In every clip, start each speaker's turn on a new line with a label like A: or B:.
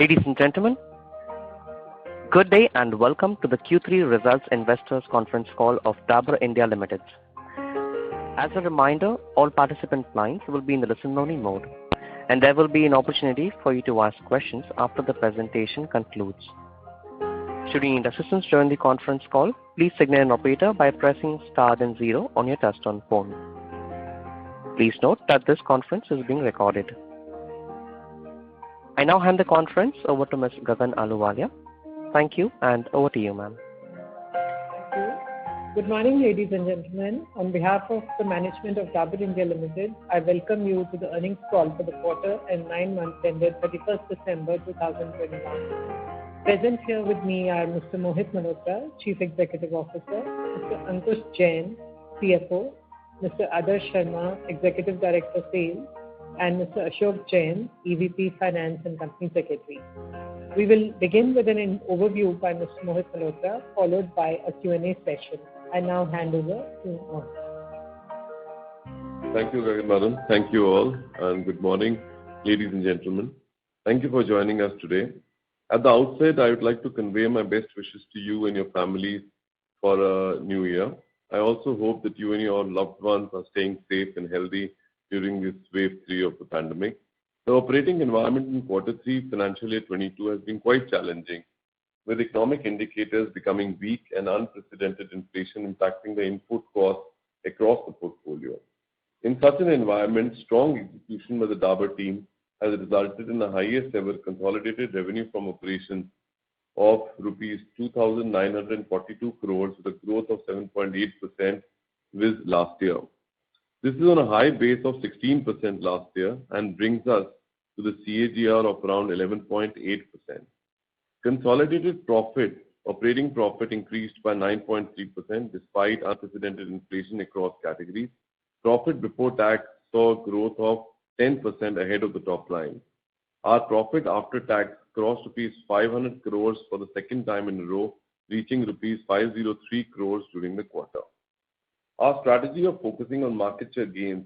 A: Ladies and gentlemen, good day and welcome to the Q3 Results Investors Conference Call of Dabur India Limited. As a reminder, all participant lines will be in the listen-only mode, and there will be an opportunity for you to ask questions after the presentation concludes. Should you need assistance during the conference call, please signal an operator by pressing star then 0 on your touchtone phone. Please note that this conference is being recorded. I now hand the conference over to Ms. Gagan Ahluwalia. Thank you, and over to you, ma'am.
B: Thank you. Good morning, ladies and gentlemen. On behalf of the management of Dabur India Limited, I welcome you to the earnings call for the quarter and 9 months ended 31st December 2021. Present here with me are Mr. Mohit Malhotra, Chief Executive Officer, Mr. Ankush Jain, CFO, Mr. Adarsh Sharma, Executive Director Sales, and Mr. Ashok Jain, EVP Finance and Company Secretary. We will begin with an overview by Mr. Mohit Malhotra, followed by a Q&A session. I now hand over to Mohit.
C: Thank you, Gagan Madam. Thank you all, and good morning, ladies and gentlemen. Thank you for joining us today. At the outset, I would like to convey my best wishes to you and your families for a new year. I also hope that you and your loved ones are staying safe and healthy during this wave 3 of the pandemic. The operating environment in quarter 3 financial year 22 has been quite challenging, with economic indicators becoming weak and unprecedented inflation impacting the input costs across the portfolio. In such an environment, strong execution by the Dabur team has resulted in the highest ever consolidated revenue from operations of rupees 2,942 crores with a growth of 7.8% with last year. This is on a high base of 16% last year and brings us to the CAGR of around 11.8%. Consolidated profit, operating profit increased by 9.3% despite unprecedented inflation across categories. Profit before tax saw a growth of 10% ahead of the top line. Our profit after tax crossed rupees 500 crores for the second time in a row, reaching rupees 503 crores during the quarter. Our strategy of focusing on market share gains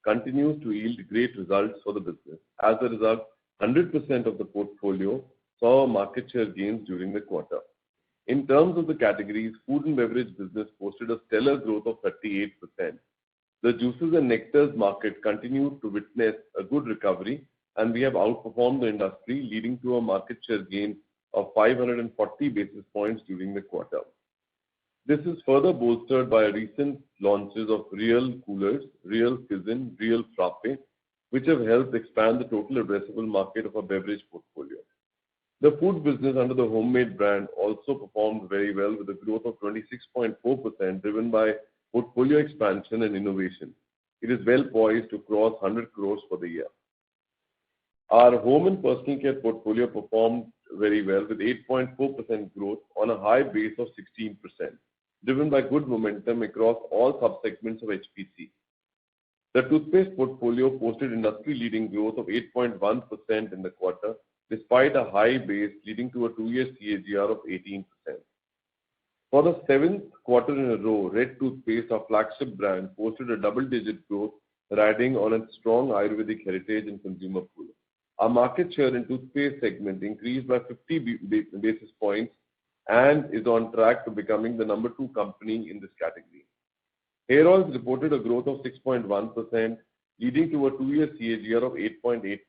C: continues to yield great results for the business. As a result, 100% of the portfolio saw market share gains during the quarter. In terms of the categories, food and beverage business posted a stellar growth of 38%. The juices and nectars market continued to witness a good recovery, and we have outperformed the industry, leading to a market share gain of 540 basis points during the quarter. This is further bolstered by recent launches of Real Coolers, Real Fizzin, Real Frappe, which have helped expand the total addressable market of our beverage portfolio. The food business under the Homemade brand also performed very well with a growth of 26.4% driven by portfolio expansion and innovation. It is well poised to cross 100 crores for the year. Our home and personal care portfolio performed very well with 8.4% growth on a high base of 16%. Driven by good momentum across all sub-segments of HPC. The toothpaste portfolio posted industry-leading growth of 8.1% in the quarter, despite a high base leading to a 2-year CAGR of 18%. For the 7th quarter in a row, Red Toothpaste, our flagship brand, posted a double-digit growth, riding on its strong Ayurvedic heritage and consumer pull. Our market share in toothpaste segment increased by 50 basis points and is on track to becoming the number 2 company in this category. Hair oils reported a growth of 6.1%, leading to a 2-year CAGR of 8.8%.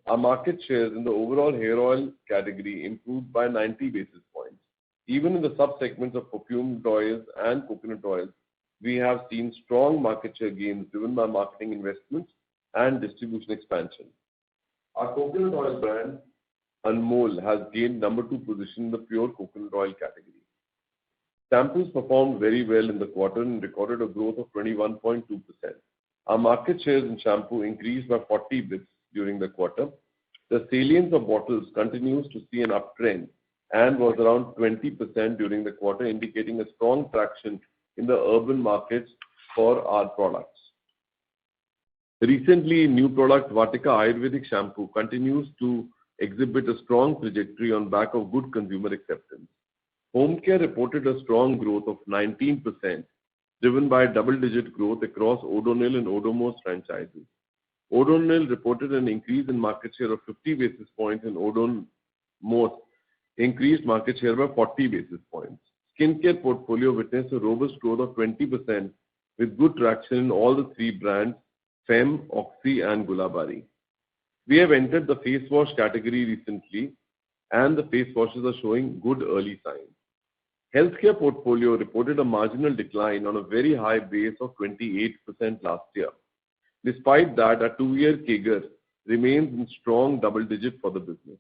C: Our market shares in the overall hair oil category improved by 90 basis points. Even in the sub-segments of perfumed oils and coconut oils, we have seen strong market share gains driven by marketing investments and distribution expansion. Our coconut oil brand, Anmol, has gained number 2 position in the pure coconut oil category. Shampoos performed very well in the quarter and recorded a growth of 21.2%. Our market shares in shampoo increased by 40 bps during the quarter. The salience of bottles continues to see an uptrend and was around 20% during the quarter, indicating a strong traction in the urban markets for our products. Recently, new product Vatika Ayurvedic shampoo continues to exhibit a strong trajectory on back of good consumer acceptance. Home care reported a strong growth of 19%, driven by double-digit growth across Odonil and Odomos franchises. Odonil reported an increase in market share of 50 basis points and Odon Most increased market share by 40 basis points. Skincare portfolio witnessed a robust growth of 20% with good traction in all the three brands, Fem, Oxy and Gulabari. We have entered the face wash category recently and the face washes are showing good early signs. Healthcare portfolio reported a marginal decline on a very high base of 28% last year. Despite that, a 2-year CAGR remains in strong double digit for the business.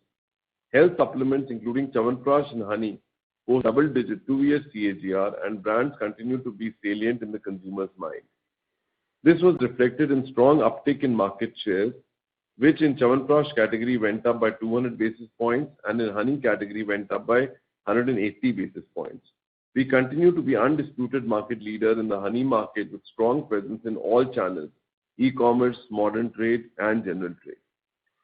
C: Health supplements including Chyawanprash and honey post double-digit 2-year CAGR and brands continue to be salient in the consumer's mind. This was reflected in strong uptick in market shares, which in Chyawanprash category went up by 200 basis points and in honey category went up by 180 basis points. We continue to be undisputed market leader in the honey market with strong presence in all channels, e-commerce, modern trade and general trade.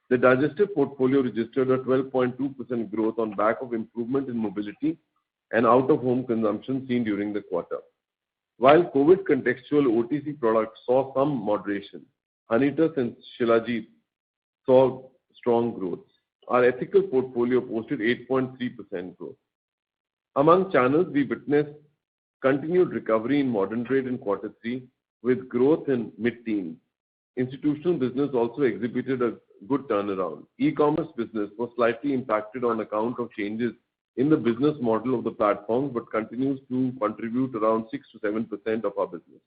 C: The digestive portfolio registered a 12.2% growth on back of improvement in mobility and out-of-home consumption seen during the quarter. While COVID contextual OTC products saw some moderation, Honitus and Shilajit saw strong growth. Our ethical portfolio posted 8.3% growth. Among channels, we witnessed continued recovery in modern trade in Q3 with growth in mid-teens. Institutional business also exhibited a good turnaround. E-commerce business was slightly impacted on account of changes in the business model of the platform, but continues to contribute around 6 to 7% of our business.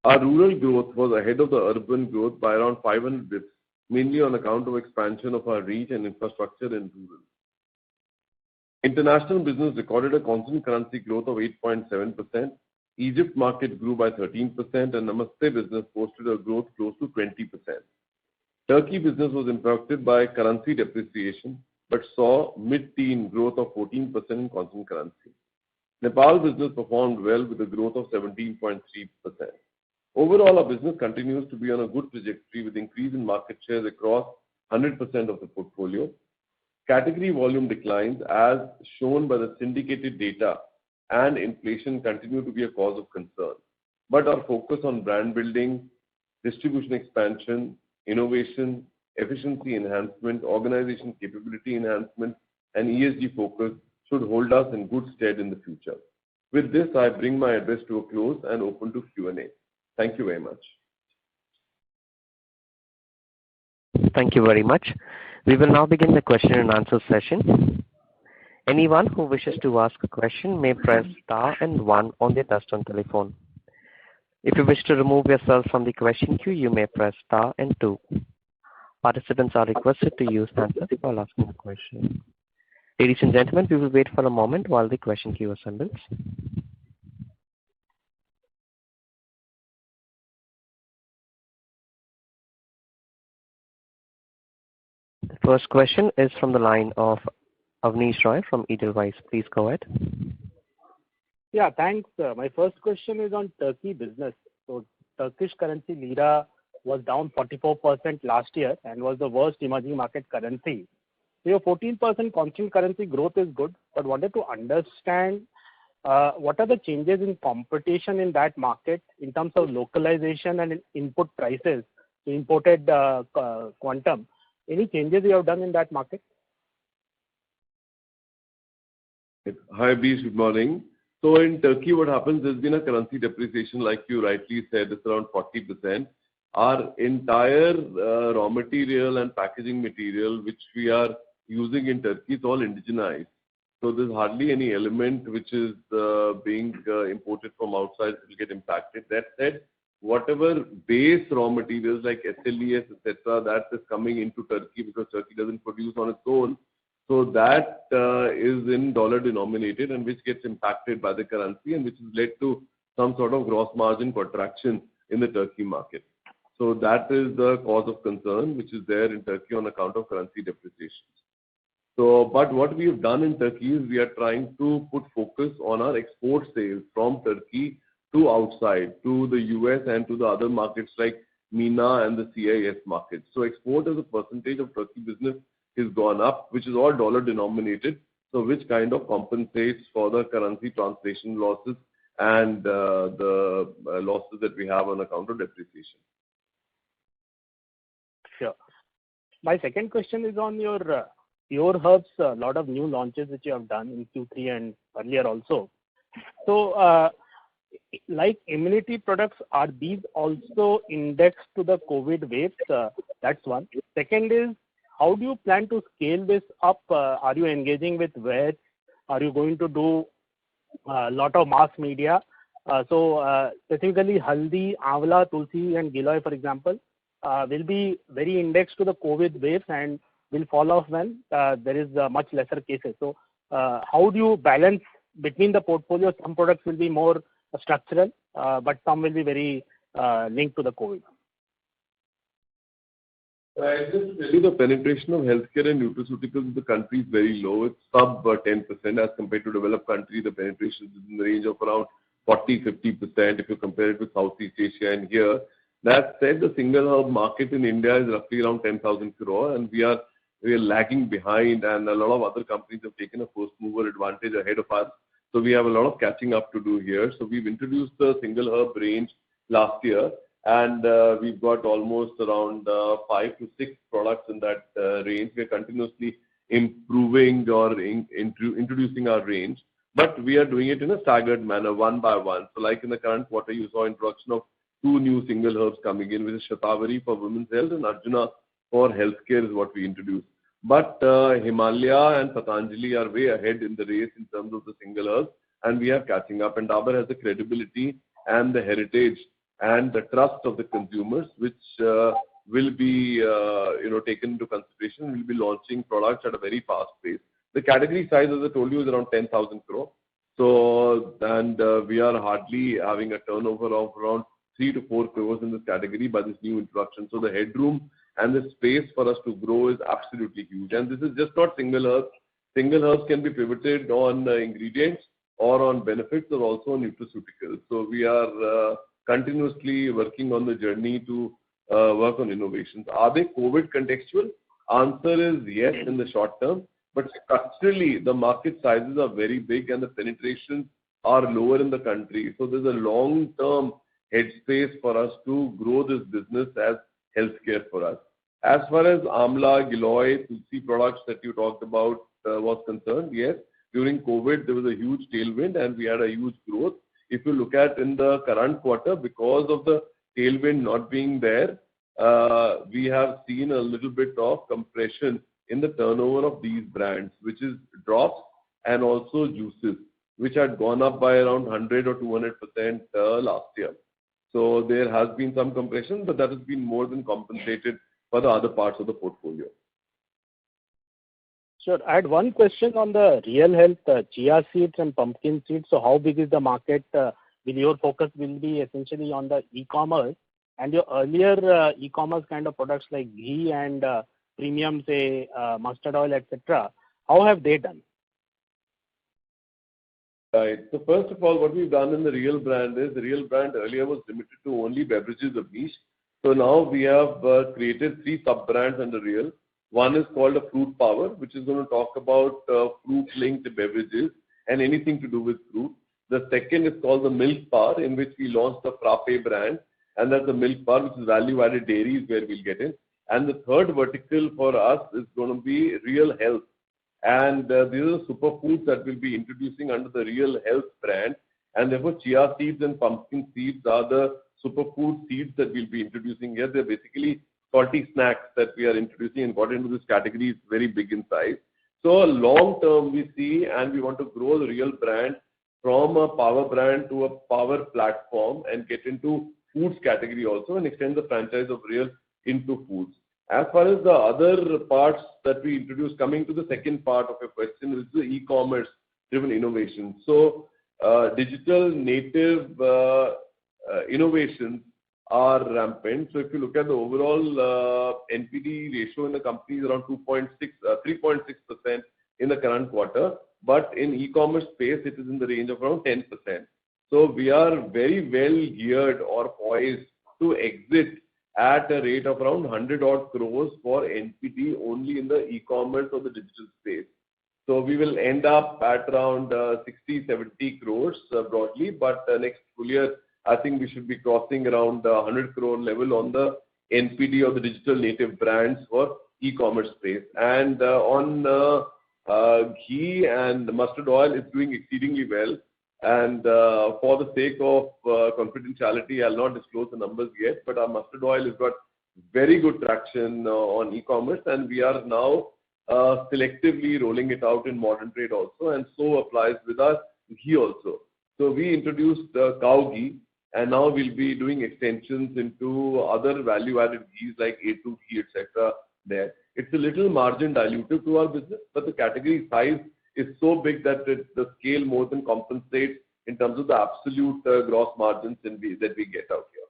C: Our rural growth was ahead of the urban growth by around 500 bps, mainly on account of expansion of our reach and infrastructure in rural. International business recorded a constant currency growth of 8.7%. Egypt market grew by 13% and Namaste business posted a growth close to 20%. Turkey business was impacted by currency depreciation but saw mid-teen growth of 14% in constant currency. Nepal business performed well with a growth of 17.3%. Overall, our business continues to be on a good trajectory with increase in market shares across 100% of the portfolio. Category volume declines as shown by the syndicated data and inflation continue to be a cause of concern. But our focus on brand building, distribution expansion, innovation, efficiency enhancement, organization capability enhancement, and ESG focus should hold us in good stead in the future. With this, I bring my address to a close and open to Q&A. Thank you very much.
A: Thank you very much. We will now begin the question and answer session. Anyone who wishes to ask a question may press star and 1 on their touchtone telephone. If you wish to remove yourself from the question queue, you may press star and 2. Participants are requested to use handsets while asking a question. Ladies and gentlemen, we will wait for a moment while the question queue assembles. The first question is from the line of Avnish Roy from Edelweiss. Please go ahead.
D: Yeah, thanks. My first question is on Turkey business. So Turkish currency lira was down 44% last year and was the worst emerging market currency. So your 14% constant currency growth is good, but wanted to understand what are the changes in competition in that market in terms of localization and input prices, imported quantum. Any changes you have done in that market?
C: Hi, Abhish. Good morning. So in Turkey, what happens, there's been a currency depreciation, like you rightly said, it's around 40%. Our entire raw material and packaging material, which we are using in Turkey, is all indigenized. So there's hardly any element which is being imported from outside that will get impacted. That said, whatever base raw materials like SLES, etc., that is coming into Turkey because Turkey doesn't produce on its own. So that is in dollar denominated and which gets impacted by the currency and which has led to some sort of gross margin contraction in the Turkey market. So that is the cause of concern which is there in Turkey on account of currency depreciation. So, but what we have done in Turkey is we are trying to put focus on our export sales from Turkey to outside, to the US and to the other markets like MENA and the CIS markets. So export as a percentage of Turkey business has gone up, which is all dollar denominated, so which kind of compensates for the currency translation losses and the losses that we have on account of depreciation.
D: Sure. My second question is on your pure herbs, a lot of new launches which you have done in Q3 and earlier also. So, like immunity products, are these also indexed to the COVID waves? That's one. Second is, how do you plan to scale this up? Are you engaging with vets? Are you going to do a lot of mass media? Specifically, haldi, amla, tulsi, and giloy, for example, will be very indexed to the COVID waves and will fall off when there is much lesser cases. So, how do you balance between the portfolio? Some products will be more structural, but some will be very linked to the COVID.
C: I just tell you the penetration of healthcare and nutraceuticals in the country is very low. It's sub 10% as compared to developed countries. The penetration is in the range of around 40-50% if you compare it with Southeast Asia and here. That said, the single herb market in India is roughly around 10,000 crore, and we are lagging behind, and a lot of other companies have taken a first mover advantage ahead of us. So we have a lot of catching up to do here. So we've introduced the single herb range last year, and we've got almost around 5 to 6 products in that range. We're continuously improving or introducing our range, but we are doing it in a staggered manner, one by one. So like in the current quarter, you saw introduction of 2 new single herbs coming in, which is Shatavari for women's health and Arjuna for healthcare is what we introduced. But Himalaya and Patanjali are way ahead in the race in terms of the single herbs, and we are catching up. And Dabur has the credibility and the heritage and the trust of the consumers, which will be taken into consideration. We'll be launching products at a very fast pace. The category size, as I told you, is around 10,000 crore. So, and we are hardly having a turnover of around 3 to 4 crores in this category by this new introduction. So the headroom and the space for us to grow is absolutely huge. And this is just not single herbs. Single herbs can be pivoted on ingredients or on benefits or also on nutraceuticals. So we are continuously working on the journey to work on innovations. Are they COVID contextual? Answer is yes in the short term. But structurally, the market sizes are very big and the penetrations are lower in the country. So there's a long-term headspace for us to grow this business as healthcare for us. As far as Amla, Giloy, Tulsi products that you talked about was concerned, yes, during COVID there was a huge tailwind and we had a huge growth. If you look at in the current quarter, because of the tailwind not being there, we have seen a little bit of compression in the turnover of these brands, which is drops and also juices, which had gone up by around 100 or 200% last year. So there has been some compression, but that has been more than compensated for the other parts of the portfolio.
D: Sure. I had one question on the real health chia seeds and pumpkin seeds. So how big is the market? Will your focus will be essentially on the e-commerce, and your earlier e-commerce kind of products like ghee and premium, say, mustard oil, etc. How have they done?
C: Right. So first of all, what we've done in the Real brand is the Real brand earlier was limited to only beverages of niche. So now we have created 3 sub-brands under Real. One is called a Fruit Power, which is going to talk about fruit-linked beverages and anything to do with fruit. The second is called the Milk Power, in which we launched the Frappe brand, and that's the Milk Power, which is value-added dairies where we'll get in. And the third vertical for us is going to be Real Health. And these are the superfoods that we'll be introducing under the Real Health brand. And therefore, chia seeds and pumpkin seeds are the superfood seeds that we'll be introducing here. They're basically salty snacks that we are introducing and got into this category. It's very big in size. So long term we see, and we want to grow the Real brand from a power brand to a power platform and get into foods category also and extend the franchise of Real into foods. As far as the other parts that we introduced, coming to the second part of your question, is the e-commerce driven innovation. So digital native innovations are rampant. So if you look at the overall NPD ratio in the company is around 3.6% in the current quarter, but in e-commerce space it is in the range of around 10%. So we are very well geared or poised to exit at a rate of around 100 odd crores for NPD only in the e-commerce or the digital space. So we will end up at around 60-70 crores broadly, but next full year I think we should be crossing around 100 crore level on the NPD or the digital native brands for e-commerce space. And on ghee and mustard oil, it's doing exceedingly well. And for the sake of confidentiality, I'll not disclose the numbers yet, but our mustard oil has got very good traction on e-commerce, and we are now selectively rolling it out in modern trade also, and so applies with our ghee also. So we introduced cow ghee, and now we'll be doing extensions into other value-added ghees like A2 ghee, etc. there. It's a little margin dilutive to our business, but the category size is so big that the scale more than compensates in terms of the absolute gross margins that we get out here.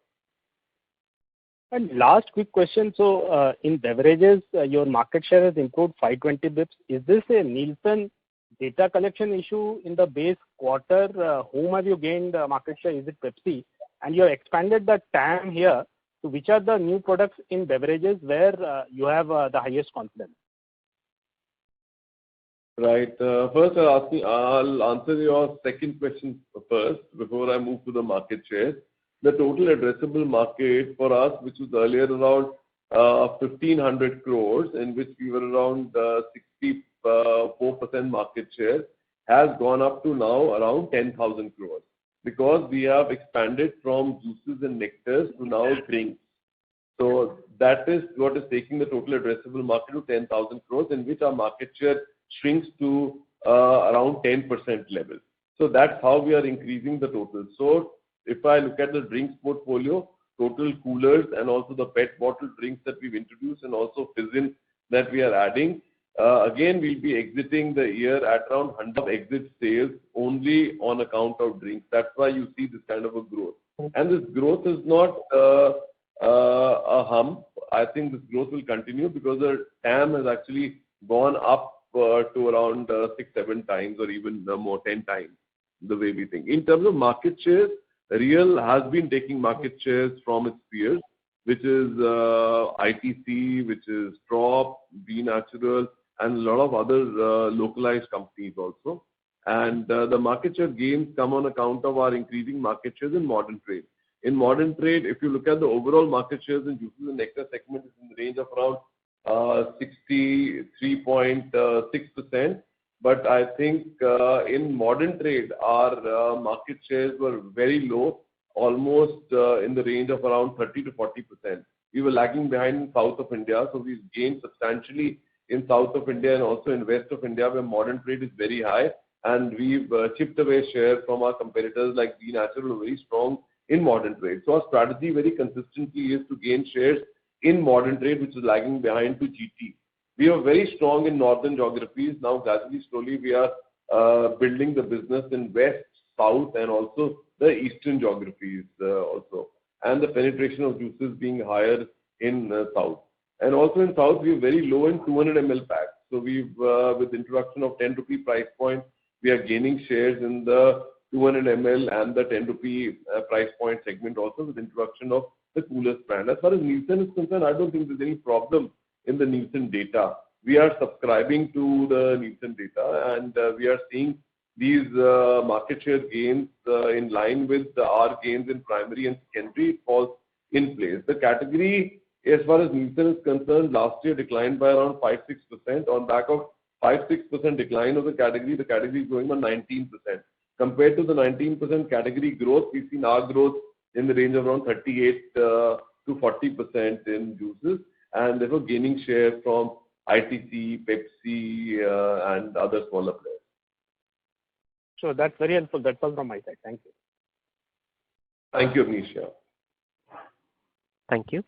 D: And last quick question. So in beverages, your market share has improved 520 bps. Is this a Nielsen data collection issue in the base quarter? Whom have you gained market share? Is it Pepsi? And you have expanded the TAM here. So which are the new products in beverages where you have the highest confidence?
C: Right. First, I'll answer your second question first before I move to the market share. The total addressable market for us, which was earlier around 1,500 crores, in which we were around 64% market share, has gone up to now around 10,000 crores because we have expanded from juices and nectars to now drinks. So that is what is taking the total addressable market to 10,000 crores, in which our market share shrinks to around 10% level. So that's how we are increasing the total. So if I look at the drinks portfolio, total coolers and also the PET bottle drinks that we've introduced and also Fizzin that we are adding, again, we'll be exiting the year at around 100 exit sales only on account of drinks. That's why you see this kind of a growth. And this growth is not a hump. I think this growth will continue because the TAM has actually gone up to around 6-7 times or even more, 10 times, the way we think. In terms of market shares, Real has been taking market shares from its peers, which is ITC, which is Trop, Be Natural, and a lot of other localized companies also. And the market share gains come on account of our increasing market shares in modern trade. In modern trade, if you look at the overall market shares in juices and nectar segment, it's in the range of around 63.6%. But I think in modern trade, our market shares were very low, almost in the range of around 30 to 40%. We were lagging behind in south of India, so we've gained substantially in south of India and also in west of India, where modern trade is very high. And we've chipped away share from our competitors like Be Natural, who are very strong in modern trade. So our strategy very consistently is to gain shares in modern trade, which is lagging behind to GT. We are very strong in northern geographies. Now, gradually, slowly, we are building the business in west, south, and also the eastern geographies also. And the penetration of juices being higher in south. And also in south, we are very low in 200 ml packs. So we've, with the introduction of 10 rupee price point, we are gaining shares in the 200 ml and the 10 rupee price point segment also with the introduction of the coolest brand. As far as Nielsen is concerned, I don't think there's any problem in the Nielsen data. We are subscribing to the Nielsen data, and we are seeing these market share gains in line with our gains in primary and secondary. It falls in place. The category, as far as Nielsen is concerned, last year declined by around 5-6%. On back of 5-6% decline of the category is going on 19%. Compared to the 19% category growth, we've seen our growth in the range of around 38 to 40% in juices, and therefore gaining share from ITC, Pepsi, and other smaller players.
D: Sure, that's very helpful. That's all from my side. Thank you.
C: Thank you, Abneesh.
A: Thank you.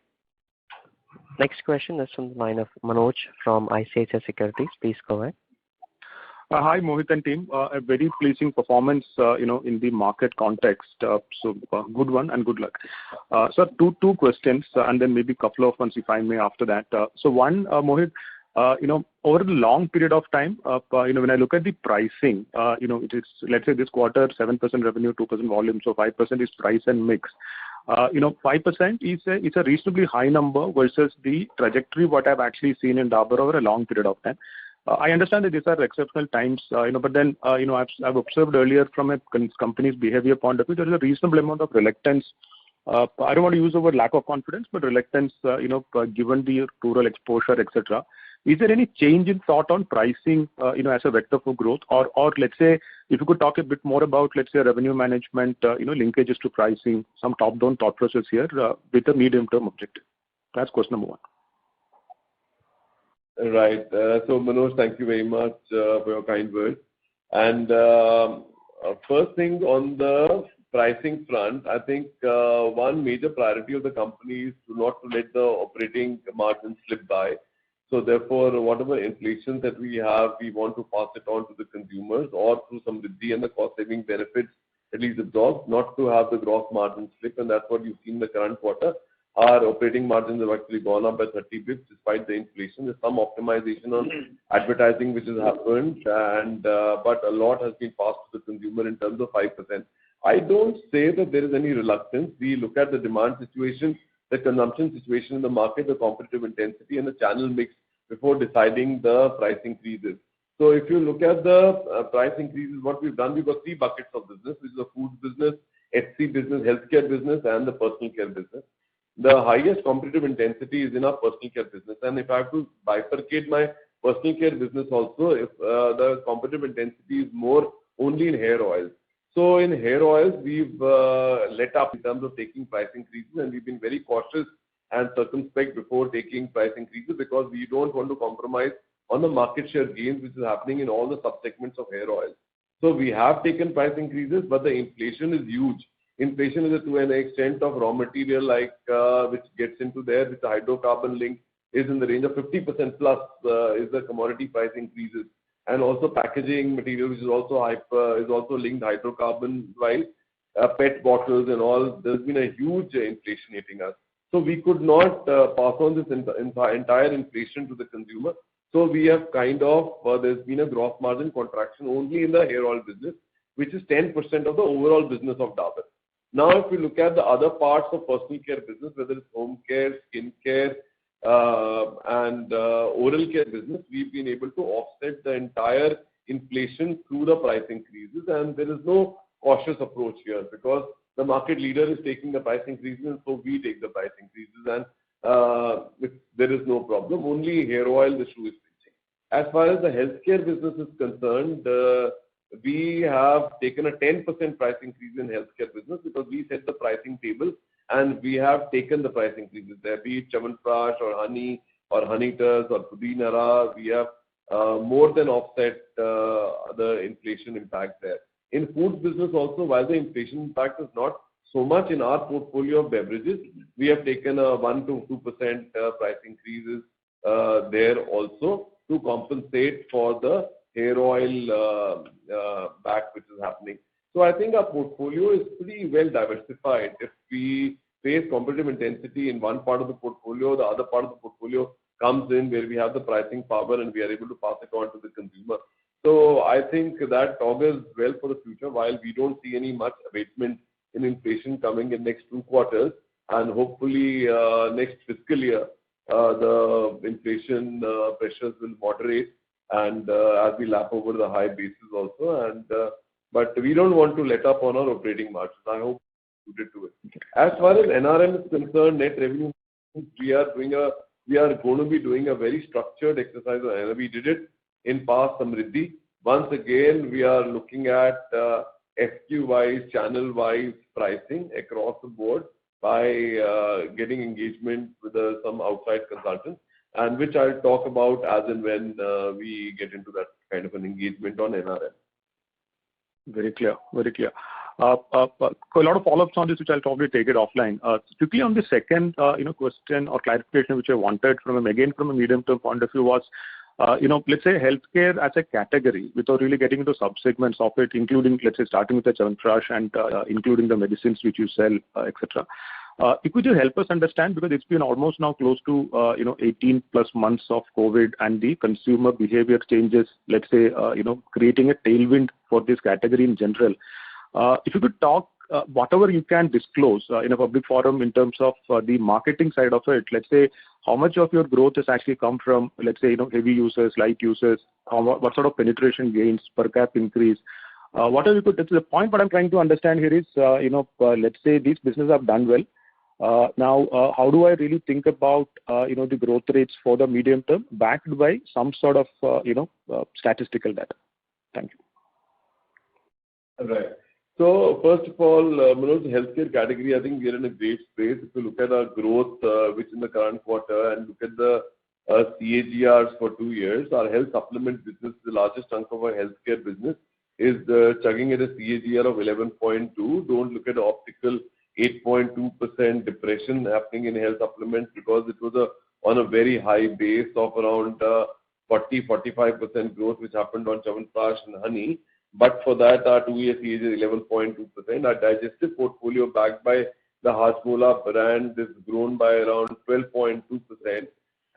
A: Next question is from the line of Manoj from ICICI Securities. Please go ahead.
E: Hi, Mohit and team. A very pleasing performance, in the market context. So good one and good luck. So two questions and then maybe a couple of ones if I may after that. So one, Mohit, over the long period of time, when I look at the pricing, it is, let's say this quarter, 7% revenue, 2% volume, so 5% is price and mix. 5% is a reasonably high number versus the trajectory what I've actually seen in Dabur over a long period of time. I understand that these are exceptional times, but then, I've observed earlier from a company's behavior point of view, there is a reasonable amount of reluctance I don't want to use the word lack of confidence, but reluctance, given the rural exposure, etc. Is there any change in thought on pricing, as a vector for growth? Or let's say, if you could talk a bit more about, let's say, revenue management, linkages to pricing, some top-down thought process here with a medium-term objective. That's question number one.
C: Right. So, Manoj, thank you very much for your kind words. And first thing on the pricing front, I think one major priority of the company is not to let the operating margin slip by. So therefore, whatever inflation that we have, we want to pass it on to the consumers or through some Riddhi and the cost-saving benefits at least absorbed, not to have the gross margin slip. And that's what you've seen in the current quarter. Our operating margins have actually gone up by 30 bits despite the inflation. There's some optimization on advertising which has happened, and but a lot has been passed to the consumer in terms of 5%. I don't say that there is any reluctance. We look at the demand situation, the consumption situation in the market, the competitive intensity, and the channel mix before deciding the price increases. So if you look at the price increases, what we've done, we've got three buckets of business, which is the food business, HC business, healthcare business, and the personal care business. The highest competitive intensity is in our personal care business. And if I have to bifurcate my personal care business also, if the competitive intensity is more only in hair oils. So in hair oils, we've let up in terms of taking price increases, and we've been very cautious and circumspect before taking price increases because we don't want to compromise on the market share gains which is happening in all the subsegments of hair oils. So we have taken price increases, but the inflation is huge. Inflation is to an extent of raw material which gets into there with the hydrocarbon link is in the range of 50% plus is the commodity price increases, and also packaging material which is also linked hydrocarbon wise, PET bottles and all. There's been a huge inflation hitting us, so we could not pass on this entire inflation to the consumer. So we have there's been a gross margin contraction only in the hair oil business, which is 10% of the overall business of Dabur. Now, if we look at the other parts of personal care business, whether it's home care, skin care, and oral care business, we've been able to offset the entire inflation through the price increases, and there is no cautious approach here because the market leader is taking the price increases, and so we take the price increases, and there is no problem. Only hair oil the shoe is pinching. As far as the healthcare business is concerned, we have taken a 10% price increase in healthcare business because we set the pricing table and we have taken the price increases there, be it Chyawanprash or honey or Honitus or Pudin, we have more than offset the inflation impact there. In food business also, while the inflation impact is not so much in our portfolio of beverages, we have taken a 1 to 2% price increases there also to compensate for the hair oil back which is happening. So I think our portfolio is pretty well diversified. If we face competitive intensity in one part of the portfolio, the other part of the portfolio comes in where we have the pricing power and we are able to pass it on to the consumer. So I think that augurs well for the future while we don't see any much abatement in inflation coming in next 2 quarters, and hopefully next fiscal year the inflation pressures will moderate and as we lap over the high bases also, and but we don't want to let up on our operating margins. I hope you did to it. As far as NRM is concerned, net revenue, we are going to be doing a very structured exercise, and we did it in past Samriddhi. Once again, we are looking at SKU-wise, channel-wise pricing across the board by getting engagement with some outside consultants, and which I'll talk about as and when we get into that kind of an engagement on NRM.
E: Very clear, very clear. A lot of follow-ups on this, which I'll probably take it offline. Quickly on the second, question or clarification which I wanted from a medium-term point of view was, let's say healthcare as a category, without really getting into subsegments of it, including, let's say, starting with the Chyawanprash and including the medicines which you sell, etc. Could you help us understand, because it's been almost now close to 18 plus months of COVID and the consumer behavior changes, let's say, creating a tailwind for this category in general. If you could talk whatever you can disclose in a public forum in terms of the marketing side of it, let's say how much of your growth has actually come from, let's say, heavy users, light users, what sort of penetration gains, per cap increase, Whatever you could, the point what I'm trying to understand here is, let's say these businesses have done well. Now, how do I really think about, the growth rates for the medium term backed by some sort of, statistical data? Thank you.
C: Right. So first of all, Manoj, the healthcare category, I think we are in a great space. If you look at our growth, which in the current quarter, and look at the CAGRs for 2 years, our health supplement business, the largest chunk of our healthcare business, is chugging at a CAGR of 11.2. Don't look at the optical 8.2% depression happening in health supplements, because it was on a very high base of around 40-45% growth, which happened on Chyawanprash and honey. But for that, our 2-year CAGR is 11.2%. Our digestive portfolio, backed by the Hajmola brand, is grown by around 12.2%.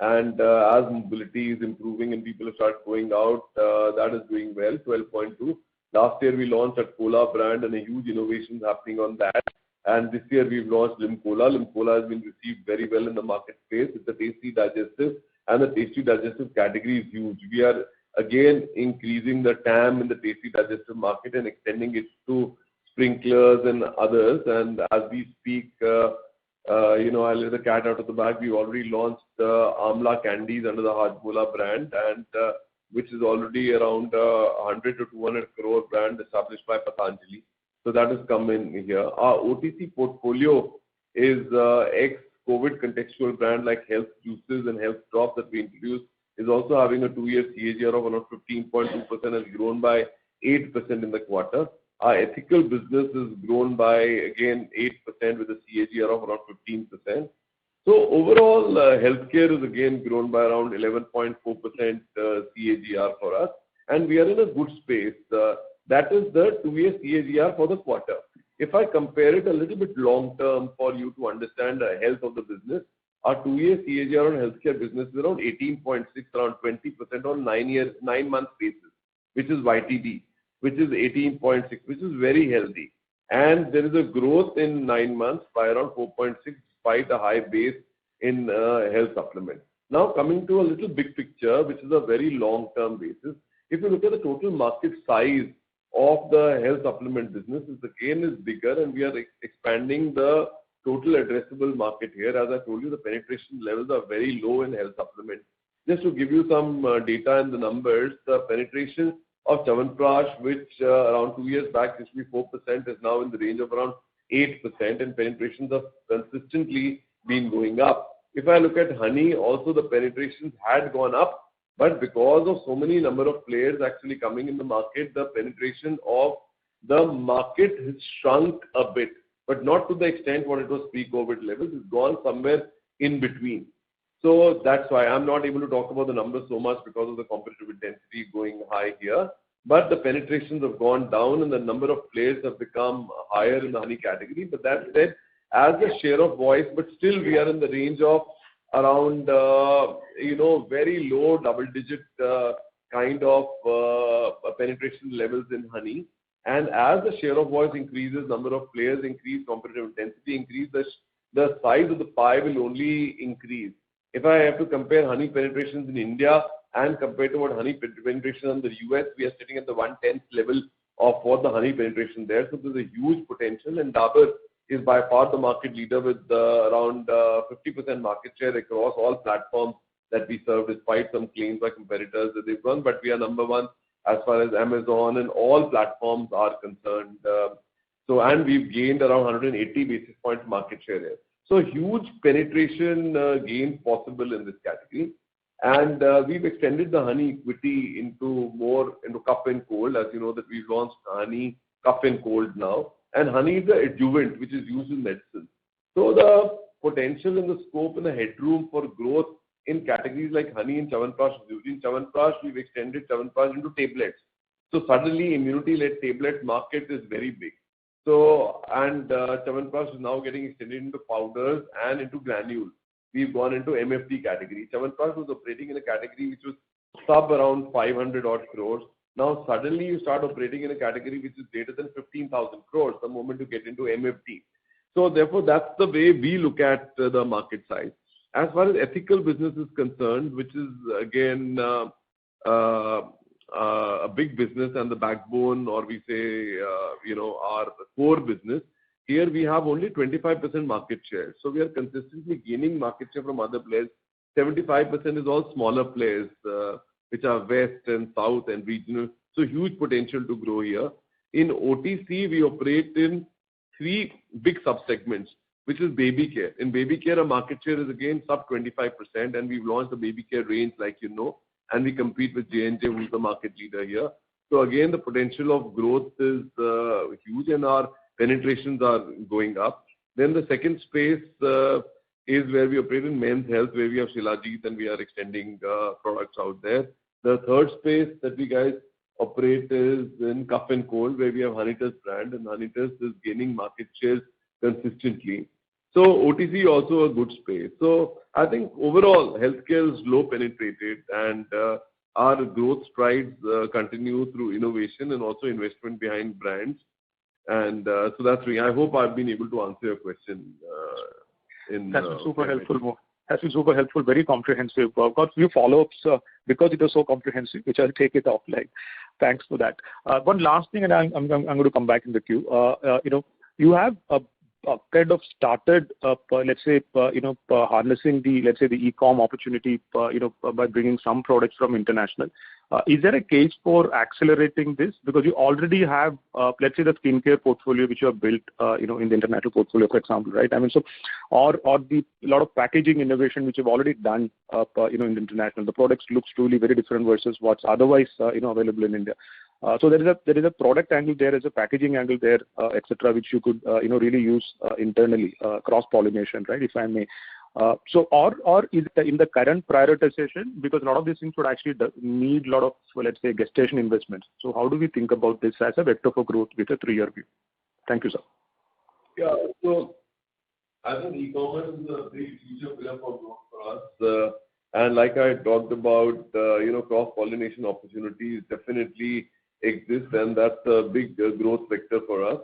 C: And as mobility is improving and people have started going out, that is doing well, 12.2. Last year we launched at Cola brand, and a huge innovation is happening on that. And this year we've launched Limcola. Limcola has been received very well in the market space. It's a tasty digestive, and the tasty digestive category is huge. We are again increasing the TAM in the tasty digestive market and extending it to sprinklers and others. And as we speak, I'll let the cat out of the bag. We've already launched Amla candies under the Hajmola brand, and which is already around 100 to 200 crore brand established by Patanjali. So that has come in here. Our OTC portfolio is ex-COVID contextual brand like health juices and health drops that we introduced, is also having a 2-year CAGR of around 15.2%, has grown by 8% in the quarter. Our ethical business is grown by, again, 8% with a CAGR of around 15%. So overall, healthcare is again grown by around 11.4% CAGR for us, and we are in a good space. That is the 2-year CAGR for the quarter. If I compare it a little bit long term for you to understand the health of the business, our 2-year CAGR on healthcare business is around 18.6, around 20% on 9-month basis, which is YTD, which is 18.6, which is very healthy. And there is a growth in 9 months by around 4.6, despite a high base in health supplements. Now coming to a little big picture, which is a very long-term basis. If you look at the total market size of the health supplement business, it again is bigger, and we are expanding the total addressable market here. As I told you, the penetration levels are very low in health supplements. Just to give you some data and the numbers, the penetration of Chyawanprash, which around 2 years back used to be 4%, is now in the range of around 8%, and penetrations have consistently been going up. If I look at honey, also the penetrations had gone up, but because of so many number of players actually coming in the market, the penetration of the market has shrunk a bit, but not to the extent what it was pre-COVID levels. It's gone somewhere in between. So that's why I'm not able to talk about the numbers so much, because of the competitive intensity going high here. But the penetrations have gone down and the number of players have become higher in the honey category. But that said, as a share of voice, but still we are in the range of around, very low double-digit kind of penetration levels in honey. And as the share of voice increases, number of players increase, competitive intensity increase, the size of the pie will only increase. If I have to compare honey penetrations in India and compare to what honey penetration in the US, we are sitting at the 1/10th level of what the honey penetration there. So there's a huge potential, and Dabur is by far the market leader with around 50% market share across all platforms that we serve, despite some claims by competitors that they've won. But we are number one as far as Amazon and all platforms are concerned. And we've gained around 180 basis points market share there. So huge penetration gain possible in this category. And we've extended the honey equity into cough and cold. As you know that we've launched honey cough and cold now. And honey is the adjuvant which is used in medicine. So the potential and the scope and the headroom for growth in categories like honey and Chyawanprash is huge. In Chyawanprash, we've extended Chyawanprash into tablets. So suddenly immunity-led tablet market is very big. So, and Chyawanprash is now getting extended into powders and into granules. We've gone into MFT category. Chyawanprash was operating in a category which was sub around 500 odd crores. Now suddenly you start operating in a category which is greater than 15,000 crores the moment you get into MFT. So therefore that's the way we look at the market size. As far as ethical business is concerned, which is again a big business and the backbone, or we say, our core business, here we have only 25% market share. So we are consistently gaining market share from other players. 75% is all smaller players, which are west and south and regional. So huge potential to grow here. In OTC, we operate in 3 big sub-segments, which is baby care. In baby care, our market share is again sub 25%, and we've launched the baby care range, like you know, and we compete with J&J, who's the market leader here. So again, the potential of growth is huge, and our penetrations are going up. Then the second space is where we operate in men's health, where we have Shilajit, and we are extending products out there. The third space that we guys operate is in cough and cold, where we have Honitus brand, and Honitus is gaining market shares consistently. So OTC also a good space. So I think overall healthcare is low penetrated, and our growth strides continue through innovation and also investment behind brands. And so that's me. I hope I've been able to answer your question.
E: That's super helpful, Mo. That's super helpful, very comprehensive. I've got a few follow-ups because it was so comprehensive, which I'll take it offline. Thanks for that. One last thing, and I'm going to come back in the queue. You have kind of started, let's say, harnessing the e-com opportunity, by bringing some products from international. Is there a case for accelerating this? Because you already have, let's say, the skincare portfolio which you have built, in the international portfolio, for example, right? I mean, so, or the lot of packaging innovation which you've already done, in the international. The products looks truly very different versus what's otherwise, available in India. So there is a product angle, there is a packaging angle there, etc., which you could really use internally, cross pollination, right? If I may. So or is it in the current prioritization, because a lot of these things would actually need a lot of, let's say, gestation investments. So how do we think about this as a vector for growth with a 3-year view? Thank you, sir.
C: Yeah. So I think e-commerce is a big future pillar for growth for us. And like I talked about, cross pollination opportunities definitely exist, and that's a big growth vector for us.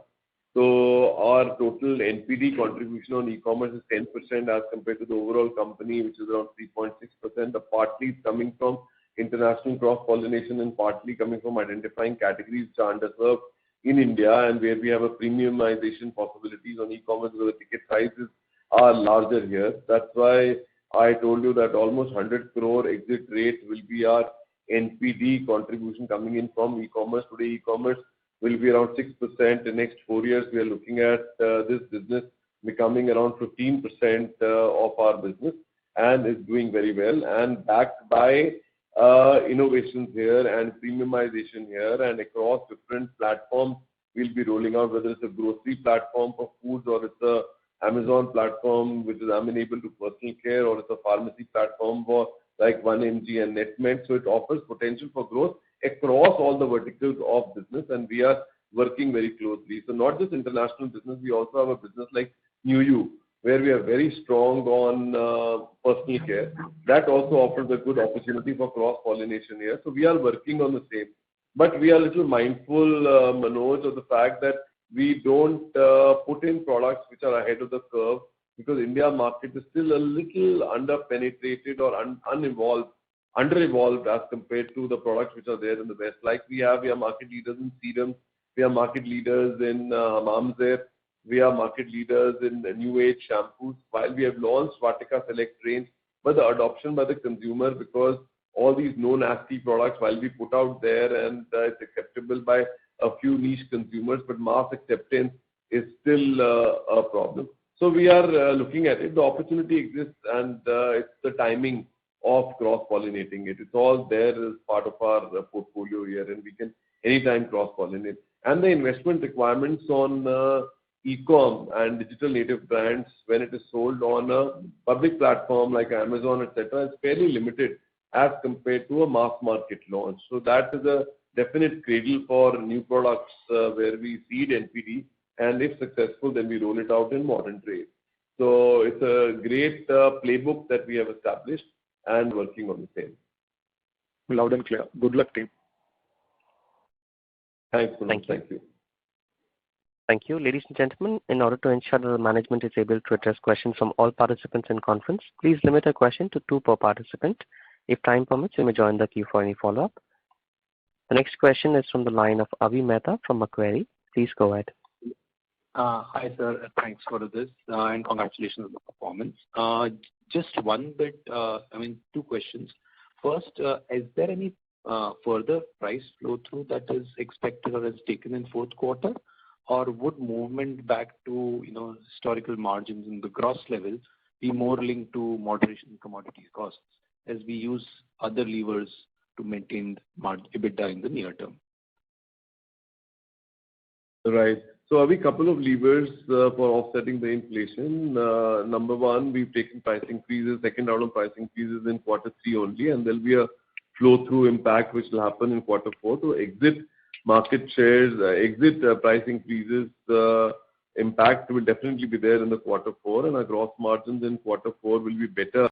C: So our total NPD contribution on e-commerce is 10% as compared to the overall company, which is around 3.6%. Partly it's coming from international cross-pollination and partly coming from identifying categories which are underserved in India, and where we have a premiumization possibilities on e-commerce where the ticket sizes are larger here. That's why I told you that almost 100 crore exit rate will be our NPD contribution coming in from e-commerce. Today, e-commerce will be around 6%. In next 4 years, we are looking at this business becoming around 15% of our business, and is doing very well, and backed by innovations here and premiumization here, and across different platforms we'll be rolling out, whether it's a grocery platform for foods, or it's a Amazon platform which is amenable to personal care, or it's a pharmacy platform for like 1mg and NetMed. So it offers potential for growth across all the verticals of business, and we are working very closely. So not just international business, we also have a business like NewU, where we are very strong on personal care. That also offers a good opportunity for cross-pollination here. So we are working on the same. But we are a little mindful, Manoj, of the fact that we don't put in products which are ahead of the curve, because India market is still a little under-penetrated or under-evolved as compared to the products which are there in the West. Like we are market leaders in serums, we are market leaders in Mamzer, we are market leaders in new age shampoos, while we have launched Vatika Select range, but the adoption by the consumer, because all these no nasty products, while we put out there and it's acceptable by a few niche consumers, but mass acceptance is still a problem. So we are looking at it. The opportunity exists, and it's the timing of cross-pollinating it. It's all there as part of our portfolio here, and we can anytime cross-pollinate. And the investment requirements on e-com and digital native brands, when it is sold on a public platform like Amazon, etc., is fairly limited as compared to a mass market launch. So that is a definite cradle for new products where we seed NPD, and if successful, then we roll it out in modern trade. So it's a great playbook that we have established and working on the same.
E: Loud and clear. Good luck, team.
C: Thanks,
A: Thank you.
C: Thank you.
A: Thank you. Ladies and gentlemen, in order to ensure that the management is able to address questions from all participants in conference, please limit a question to 2 per participant. If time permits, you may join the queue for any follow-up. The next question is from the line of Avi Mehta from Macquarie. Please go ahead.
F: Hi, sir. Thanks for this, and congratulations on the performance. Just one bit, two questions. First, is there any further price flow-through that is expected or is taken in fourth quarter? Or would movement back to, historical margins in the gross level be more linked to moderation in commodity costs as we use other levers to maintain EBITDA in the near term?
C: Right. So have a couple of levers for offsetting the inflation. Number one, we've taken price increases, second round of price increases in quarter 3 only, and there'll be a flow-through impact which will happen in quarter 4 to exit market shares, price increases. Impact will definitely be there in the quarter 4, and our gross margins in quarter 4 will be better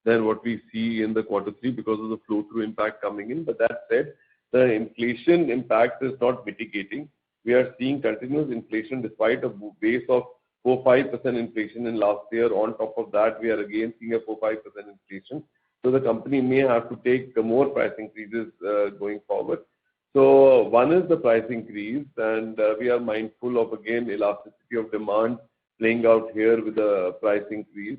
C: than what we see in the quarter 3 because of the flow-through impact coming in. But that said, the inflation impact is not mitigating. We are seeing continuous inflation despite a base of 4-5% inflation in last year. On top of that, we are again seeing a 4-5% inflation. So the company may have to take more price increases going forward. So one is the price increase, and we are mindful of, again, elasticity of demand playing out here with the price increase.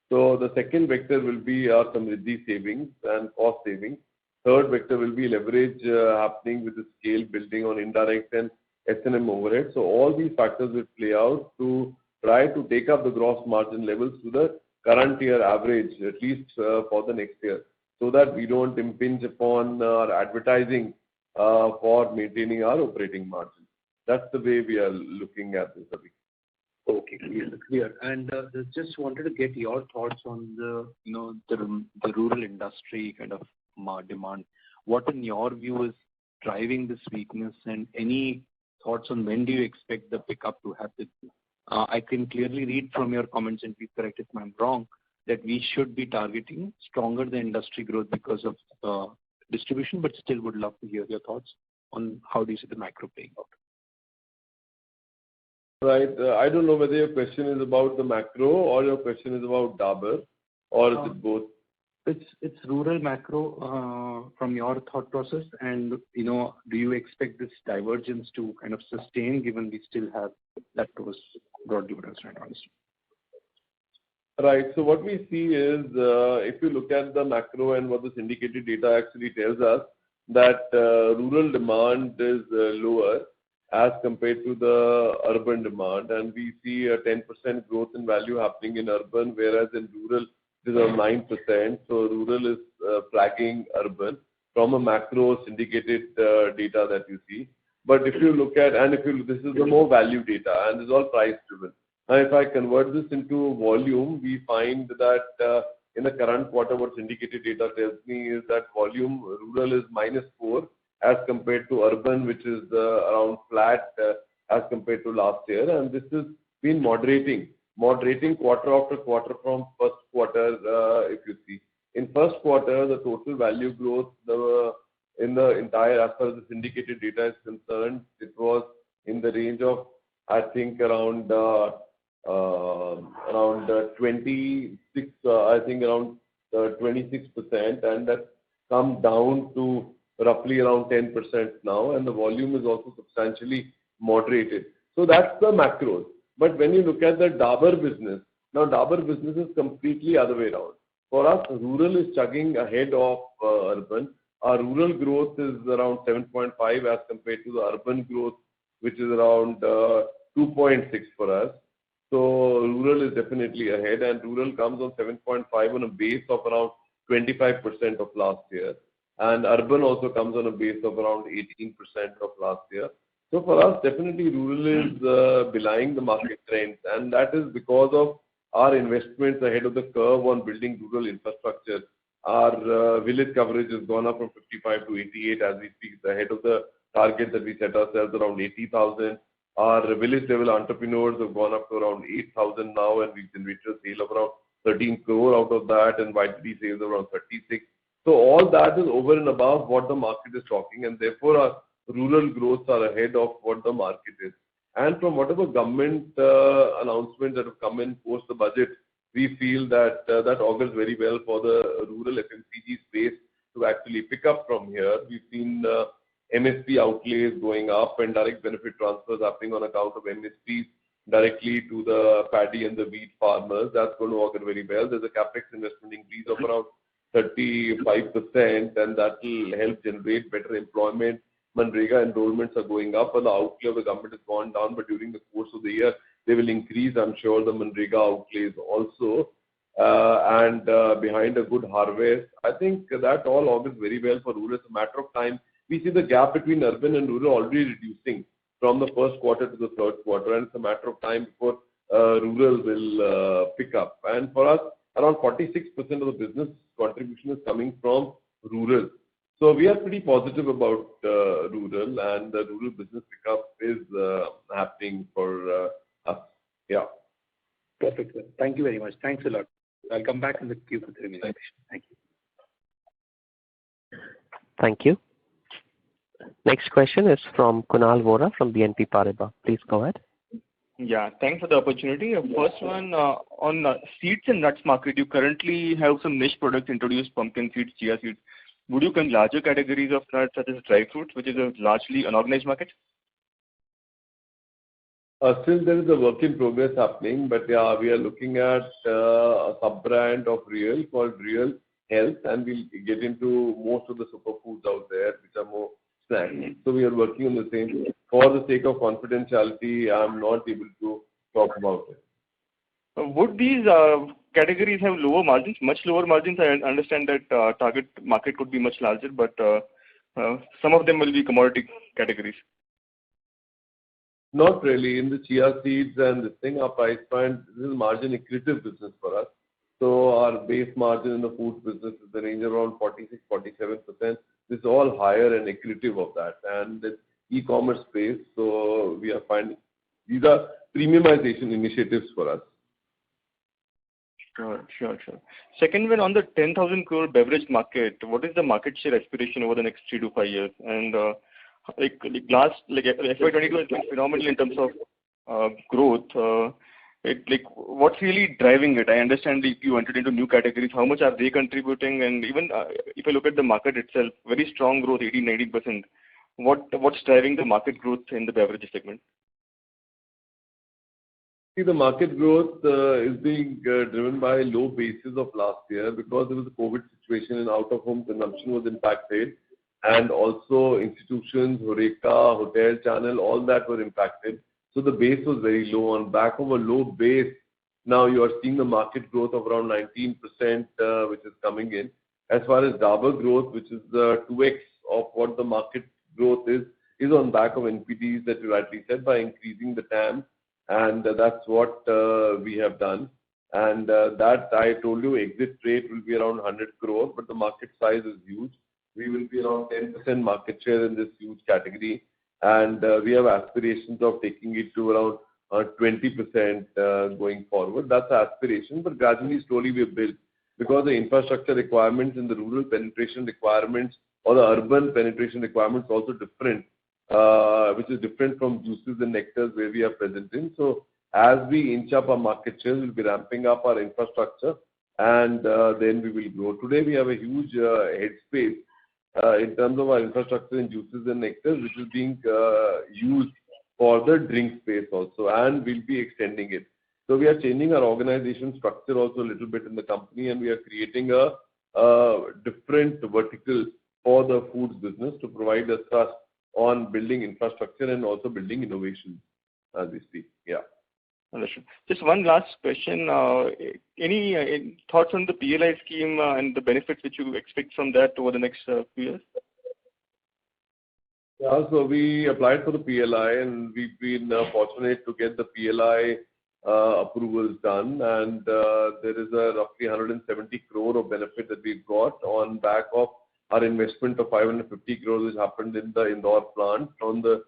C: So the second vector will be our Samriddhi savings and cost savings. Third vector will be leverage happening with the scale building on indirect and S&M overhead. So all these factors will play out to try to take up the gross margin levels to the current year average, at least for the next year, so that we don't impinge upon our advertising for maintaining our operating margin. That's the way we are looking at this, Abhi.
F: Okay, clear. And just wanted to get your thoughts on the rural industry kind of demand. What, in your view, is driving this weakness, and any thoughts on when do you expect the pickup to happen? I can clearly read from your comments, and please correct if I'm wrong, that we should be targeting stronger than industry growth because of distribution, but still would love to hear your thoughts on how do you see the macro playing out.
C: Right. I don't know whether your question is about the macro or your question is about Dabur, or is it both?
F: It's rural macro from your thought process, and do you expect this divergence to kind of sustain given we still have that was broadly what I was trying to understand?
C: Right. So what we see is, if you look at the macro and what the syndicated data actually tells us, that rural demand is lower as compared to the urban demand, and we see a 10% growth in value happening in urban, whereas in rural it is around 9%. So rural is flagging urban from a macro syndicated data that you see. But if you look at, this is the more value data, and it's all price driven. Now, if I convert this into volume, we find that in the current quarter, what syndicated data tells me is that volume rural is -4 as compared to urban, which is around flat as compared to last year. And this has been moderating quarter after quarter from first quarter, if you see. In first quarter, the total value growth in the entire, as far as the syndicated data is concerned, it was in the range of, I think, around 26%, and that's come down to roughly around 10% now, and the volume is also substantially moderated. So that's the macros. But when you look at the Dabur business, now Dabur business is completely other way around. For us, rural is chugging ahead of urban. Our rural growth is around 7.5 as compared to the urban growth, which is around 2.6 for us. So rural is definitely ahead, and rural comes on 7.5 on a base of around 25% of last year. And urban also comes on a base of around 18% of last year. So for us, definitely rural is belying the market trends, and that is because of our investments ahead of the curve on building rural infrastructure. Our village coverage has gone up from 55 to 88 as we speak, ahead of the target that we set ourselves around 80,000. Our village level entrepreneurs have gone up to around 8,000 now, and we've generated a sale of around 13 crore out of that, and YTD sales around 36. So all that is over and above what the market is talking, and therefore our rural growths are ahead of what the market is. And from whatever government announcements that have come in post the budget, we feel that that augurs very well for the rural FMCG space to actually pick up from here. We've seen MSP outlays going up and direct benefit transfers happening on account of MSPs directly to the paddy and the wheat farmers. That's going to augur very well. There's a capex investment increase of around 35%, and that will help generate better employment. Manrega enrollments are going up, and the outlay of the government has gone down, but during the course of the year, they will increase, I'm sure, the Manrega outlays also. And behind a good harvest, I think that all augurs very well for rural. It's a matter of time. We see the gap between urban and rural already reducing from the first quarter to the third quarter, and it's a matter of time before rural will pick up. And for us, around 46% of the business contribution is coming from rural. So we are pretty positive about rural, and the rural business pickup is happening for us. Yeah.
F: Perfect, sir. Thank you very much. Thanks a lot. I'll come back in the queue for the remaining question. Thank you.
A: Thank you. Next question is from Kunal Vora from BNP Paribas. Please go ahead.
G: Yeah, thanks for the opportunity. First one, on seeds and nuts market, you currently have some niche products introduced, pumpkin seeds, chia seeds. Would you come larger categories of nuts such as dry fruits, which is a largely unorganized market?
C: Still there is a work in progress happening, but yeah, we are looking at a sub-brand of Real called Real Health, and we'll get into most of the superfoods out there, which are more snacks. So we are working on the same. For the sake of confidentiality, I'm not able to talk about it.
G: Would these categories have lower margins, much lower margins? I understand that target market could be much larger, but some of them will be commodity categories.
C: Not really. In the chia seeds and this thing, our price point, this is margin accretive business for us. So our base margin in the food business is the range around 46, 47%. This is all higher and accretive of that. And it's e-commerce space, so we are finding these are premiumization initiatives for us.
G: Sure. Second one, on the 10,000 crore beverage market, what is the market share aspiration over the next 3 to 5 years? And FY22 has been phenomenal in terms of growth. What's really driving it? I understand you entered into new categories. How much are they contributing? And even if I look at the market itself, very strong growth, 18-19%. What's driving the market growth in the beverage segment?
C: See, the market growth is being driven by low bases of last year because there was a COVID situation and out-of-home consumption was impacted, and also institutions, HoReCa, hotel channel, all that were impacted. So the base was very low. On back of a low base, now you are seeing the market growth of around 19%, which is coming in. As far as Dabur growth, which is the 2x of what the market growth is on back of NPDs that you rightly said, by increasing the TAM. And that's what we have done. And that I told you, exit rate will be around 100 crore, but the market size is huge. We will be around 10% market share in this huge category. And we have aspirations of taking it to around 20% going forward. That's the aspiration, but gradually, slowly we have built. Because the infrastructure requirements and the rural penetration requirements or the urban penetration requirements also different, which is different from juices and nectars where we are present in. So as we inch up our market share, we'll be ramping up our infrastructure, and then we will grow. Today we have a huge headspace in terms of our infrastructure in juices and nectars, which is being used for the drink space also, and we'll be extending it. So we are changing our organization structure also a little bit in the company, and we are creating a different vertical for the foods business to provide us trust on building infrastructure and also building innovation as we speak. Yeah.
G: Understood. Just one last question. Any thoughts on the PLI scheme and the benefits which you expect from that over the next few years?
C: Yeah, so we applied for the PLI, and we've been fortunate to get the PLI approvals done, and there is a roughly 170 crore of benefit that we've got on back of our investment of 550 crores which happened in the Indore plant on the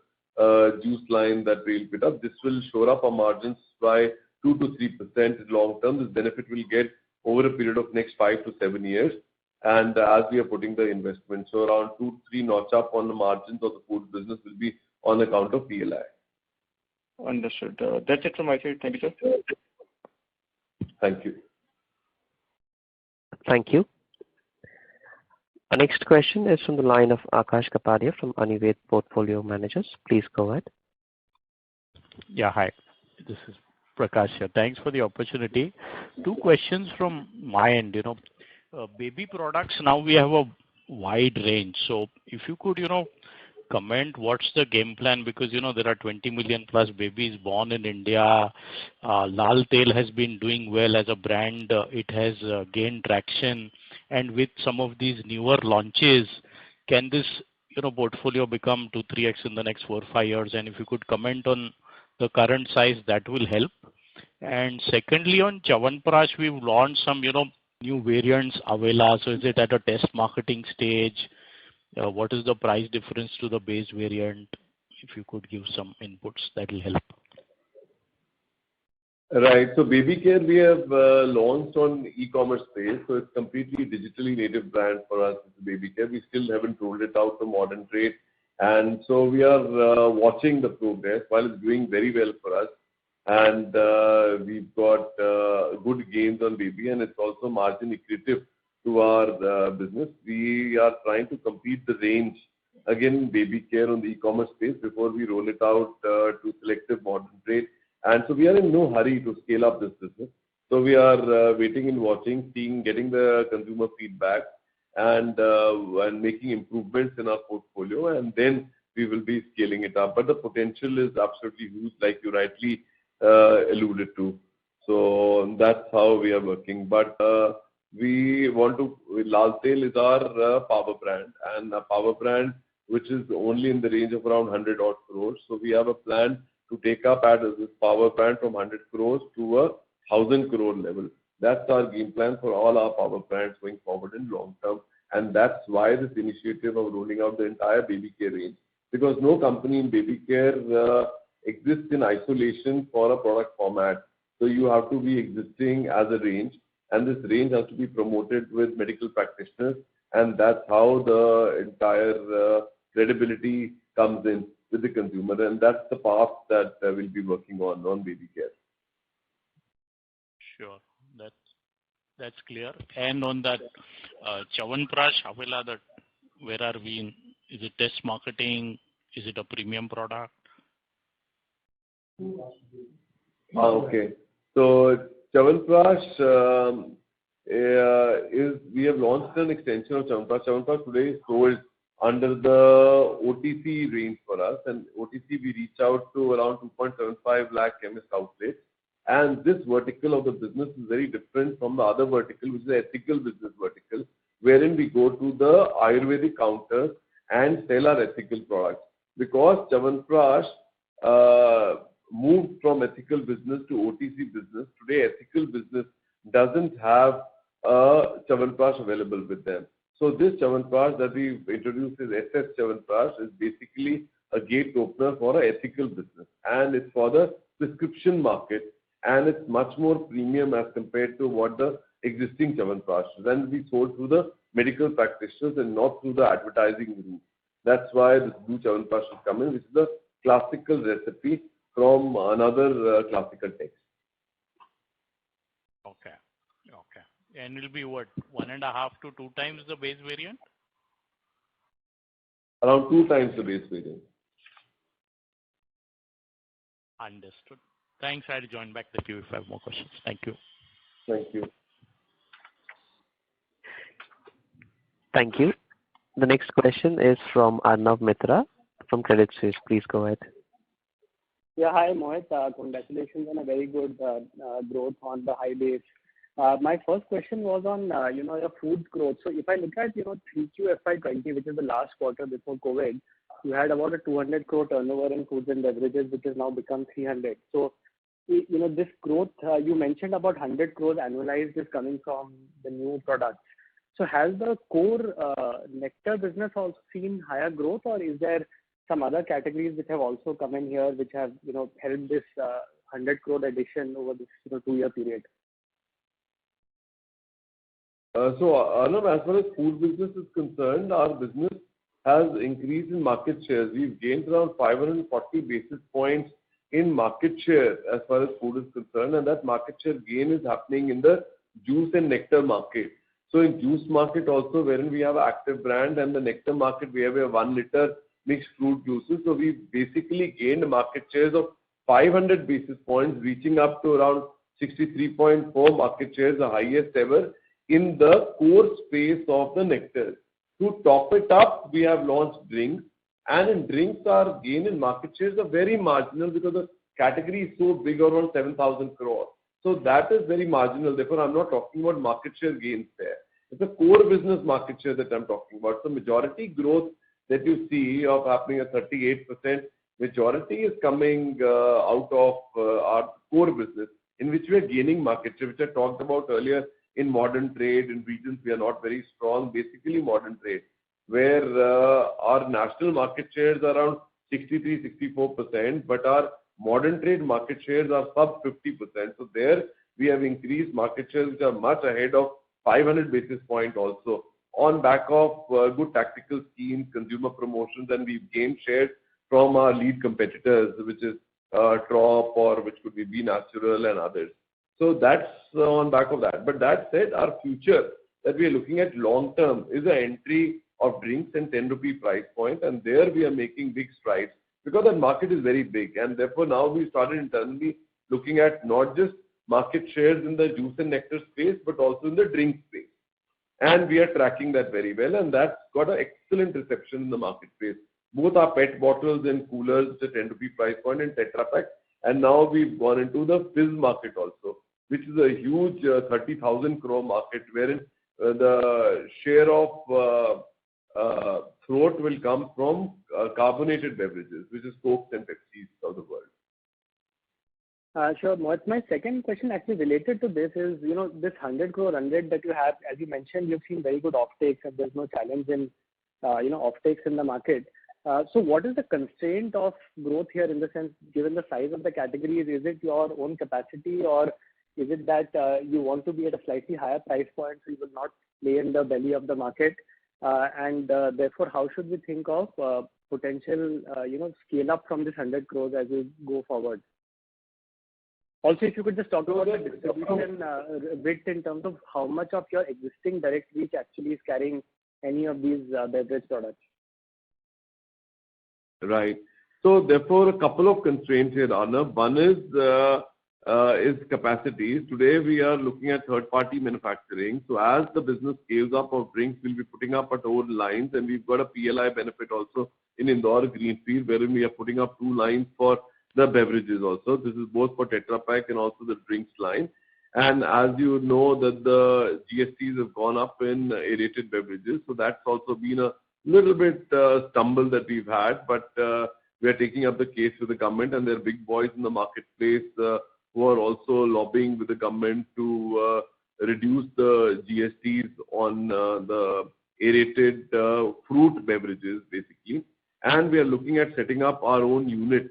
C: juice line that we'll put up. This will shore up our margins by 2 to 3% in long term. This benefit will get over a period of next 5 to 7 years, and as we are putting the investment. So around 2 to 3 notch up on the margins of the food business will be on account of PLI.
G: Understood. That's it from my side. Thank you, sir.
C: Thank you.
A: Thank you. Our next question is from the line of Akash Kapadia from Anived Portfolio Managers. Please go ahead.
H: Yeah, hi. This is Prakash here. Thanks for the opportunity. Two questions from my end. Baby products, now we have a wide range. So if you could, comment what's the game plan, because, there are 20 million plus babies born in India. Lal Tail has been doing well as a brand. It has gained traction. And with some of these newer launches, can this, portfolio become 2-3x in the next 4 or 5 years? And if you could comment on the current size, that will help. And secondly, on Chyawanprash, we've launched some, new variants, Avela. So is it at a test marketing stage? What is the price difference to the base variant? If you could give some inputs, that will help.
C: Right. So baby care we have launched on e-commerce space. So it's completely digitally native brand for us. It's baby care. We still haven't rolled it out to modern trade. And so we are watching the progress while it's doing very well for us. And we've got good gains on baby, and it's also margin accretive to our business. We are trying to complete the range again baby care on the e-commerce space before we roll it out to selective modern trade. And so we are in no hurry to scale up this business. So we are waiting and watching, getting the consumer feedback, and making improvements in our portfolio, and then we will be scaling it up. But the potential is absolutely huge, like you rightly alluded to. So that's how we are working. But we want to, Lal Tail is our power brand, and a power brand which is only in the range of around 100 odd crores. So we have a plan to take up this power brand from 100 crores to a 1,000 crore level. That's our game plan for all our power brands going forward in long term. And that's why this initiative of rolling out the entire baby care range. Because no company in baby care exists in isolation for a product format. So you have to be existing as a range. And this range has to be promoted with medical practitioners. And that's how the entire credibility comes in with the consumer. And that's the path that we'll be working on baby care.
H: Sure. That's clear. And on that Chyawanprash, Avela, where are we in? Is it test marketing? Is it a premium product?
C: Okay. So Chyawanprash we have launched an extension of Chyawanprash. Chyawanprash today is sold under the OTC range for us. And OTC, we reach out to around 2.75 lakh chemist outlets. And this vertical of the business is very different from the other vertical, which is the ethical business vertical, wherein we go to the Ayurvedic counters and sell our ethical products. Because Chyawanprash moved from ethical business to OTC business, today ethical business doesn't have Chyawanprash available with them. So this Chyawanprash that we introduced is SS Chyawanprash is basically a gate opener for an ethical business. And it's for the prescription market. And it's much more premium as compared to what the existing Chyawanprash is. And we sold through the medical practitioners and not through the advertising route. That's why this new Chyawanprash is coming, which is a classical recipe from another classical text.
H: Okay. And it will be what, 1.5 to 2 times the base variant?
C: Around 2 times the base variant.
H: Understood. Thanks. I'll join back the queue if I have more questions. Thank you.
C: Thank you.
A: Thank you. The next question is from Arnav Mitra from Credit Suisse. Please go ahead.
D: Yeah, hi Mohit. Congratulations on a very good growth on the high base. My first question was on your foods growth. So if I look at 3Q FY20, which is the last quarter before COVID, you had about a 200 crore turnover in foods and beverages, which has now become 300. So this growth you mentioned about 100 crores annualized is coming from the new products. So has the core nectar business also seen higher growth, or is there some other categories which have also come in here which have helped this 100 crore addition over this 2-year period?
C: So Arnav, as far as food business is concerned, our business has increased in market shares. We've gained around 540 basis points in market share as far as food is concerned, and that market share gain is happening in the juice and nectar market. So in juice market also, wherein we have an active brand, and the nectar market, we have a 1 liter mixed fruit juices. So we basically gained market shares of 500 basis points, reaching up to around 63.4 market shares, the highest ever in the core space of the nectar. To top it up, we have launched drinks, and in drinks, our gain in market shares are very marginal because the category is so big, around 7,000 crore. So that is very marginal. Therefore, I'm not talking about market share gains there. It's a core business market share that I'm talking about. So majority growth that you see of happening at 38%, majority is coming out of our core business, in which we are gaining market share, which I talked about earlier. In modern trade, in regions we are not very strong, basically modern trade, where our national market shares are around 63-64%, but our modern trade market shares are sub 50%. So there we have increased market shares which are much ahead of 500 basis point also, on back of good tactical schemes, consumer promotions, and we've gained shares from our lead competitors, which is Trop, or which could be Be Natural and others. So that's on back of that. But that said, our future that we are looking at long term is an entry of drinks and 10 rupee price point, and there we are making big strides because that market is very big, and therefore now we started internally looking at not just market shares in the juice and nectar space, but also in the drink space. And we are tracking that very well, and that's got an excellent reception in the marketplace. Both our PET bottles and coolers, the 10 rupee price point, and Tetra Pak, and now we've gone into the fizz market also, which is a huge 30,000 crore market, wherein the share of throat will come from carbonated beverages, which is Cokes and Pepsis of the world.
D: Sure. My second question actually related to this is, this 100 crore run rate that you have, as you mentioned, you've seen very good offtakes and there's no challenge in, offtakes in the market. So what is the constraint of growth here in the sense, given the size of the categories, is it your own capacity, or is it that you want to be at a slightly higher price point so you will not play in the belly of the market? And therefore, how should we think of potential, scale up from this 100 crores as we go forward? Also, if you could just talk about the distribution bit in terms of how much of your existing direct reach actually is carrying any of these beverage products.
C: Right. So therefore, a couple of constraints here, Arnav. One is capacities. Today we are looking at third-party manufacturing. So as the business scales up of drinks, we'll be putting up our own lines, and we've got a PLI benefit also in Indore Greenfield, wherein we are putting up 2 lines for the beverages also. This is both for Tetra Pak and also the drinks line. And as you know that the GSTs have gone up in aerated beverages, so that's also been a little bit stumble that we've had, but we are taking up the case with the government, and there are big boys in the marketplace who are also lobbying with the government to reduce the GSTs on the aerated fruit beverages, basically. And we are looking at setting up our own unit.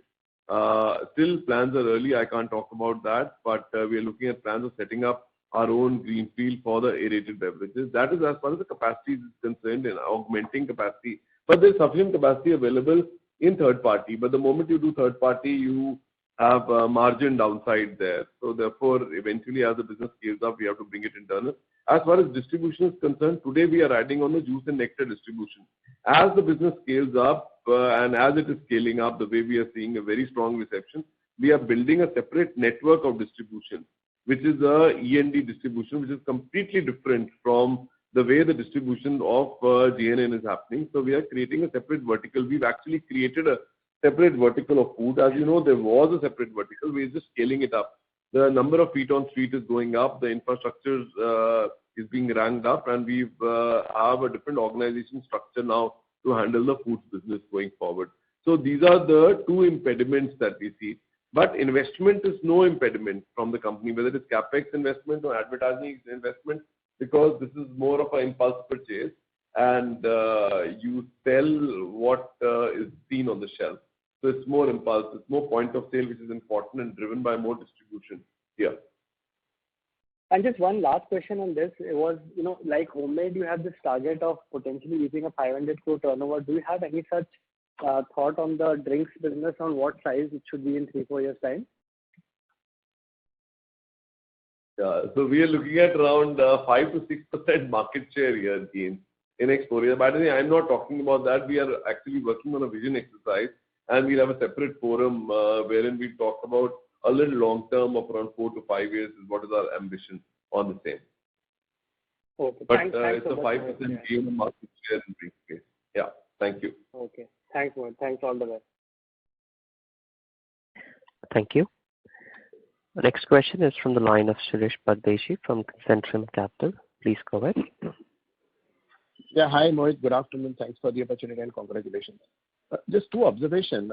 C: Still plans are early, I can't talk about that, but we are looking at plans of setting up our own greenfield for the aerated beverages. That is as far as the capacity is concerned in augmenting capacity. But there's sufficient capacity available in third party. But the moment you do third party, you have a margin downside there. So therefore, eventually as the business scales up, we have to bring it internal. As far as distribution is concerned, today we are adding on the juice and nectar distribution. As the business scales up and as it is scaling up, the way we are seeing a very strong reception, we are building a separate network of distribution, which is a E&D distribution, which is completely different from the way the distribution of GNN is happening. So we are creating a separate vertical. We've actually created a separate vertical of food. As you know, there was a separate vertical. We're just scaling it up. The number of feet on street is going up. The infrastructure is being ranked up, and we have a different organization structure now to handle the foods business going forward. So these are the 2 impediments that we see. But investment is no impediment from the company, whether it is capex investment or advertising investment, because this is more of an impulse purchase, and you sell what is seen on the shelf. So it's more impulse, it's more point of sale, which is important and driven by more distribution here.
D: And just one last question on this. It was, like Homemade, you have this target of potentially using a 500 crore turnover. Do you have any such thought on the drinks business, on what size it should be in 3-4 years' time?
C: Yeah. So we are looking at around 5 to 6% market share here gains in next 4 years. By the way, I'm not talking about that. We are actually working on a vision exercise, and we'll have a separate forum wherein we talk about a little long term of around 4 to 5 years is what is our ambition on the same.
D: Okay.
C: But
D: Thanks
C: it's
D: so
C: a
D: much,
C: 5%
D: Mohit.
C: gain in market share in briefcase. Yeah. Thank you.
D: Okay. Thanks, Mohit. Thanks, all the best.
A: Thank you. The next question is from the line of Suresh Pardeshi from Centrum Capital. Please go ahead.
I: Yeah. Hi, Mohit. Good afternoon. Thanks for the opportunity and congratulations. Just two observations.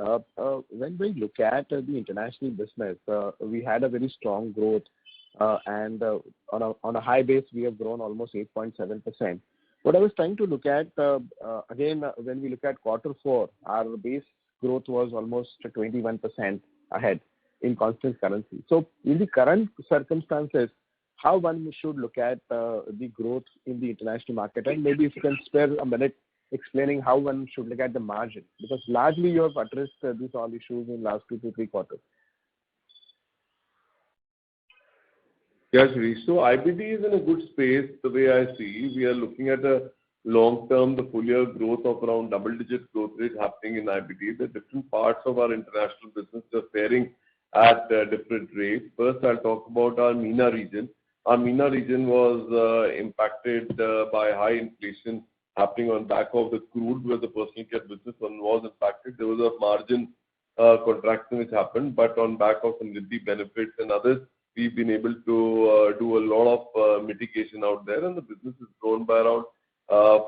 I: When we look at the international business, we had a very strong growth, and on a high base, we have grown almost 8.7%. What I was trying to look at, again, when we look at Q4, our base growth was almost 21% ahead in constant currency. So in the current circumstances, how one should look at the growth in the international market? And maybe if you can spare a minute explaining how one should look at the margin, because largely you have addressed these all issues in last 2 to 3 quarters.
C: Yes, Shirish. So IBD is in a good space the way I see. We are looking at a long term, the full year growth of around double-digit growth rate happening in IBD. The different parts of our international business are faring at different rates. First, I'll talk about our MENA region. Our MENA region was impacted by high inflation happening on back of the crude, where the personal care business one was impacted. There was a margin contraction which happened, but on back of some Nidhi benefits and others, we've been able to do a lot of mitigation out there, and the business has grown by around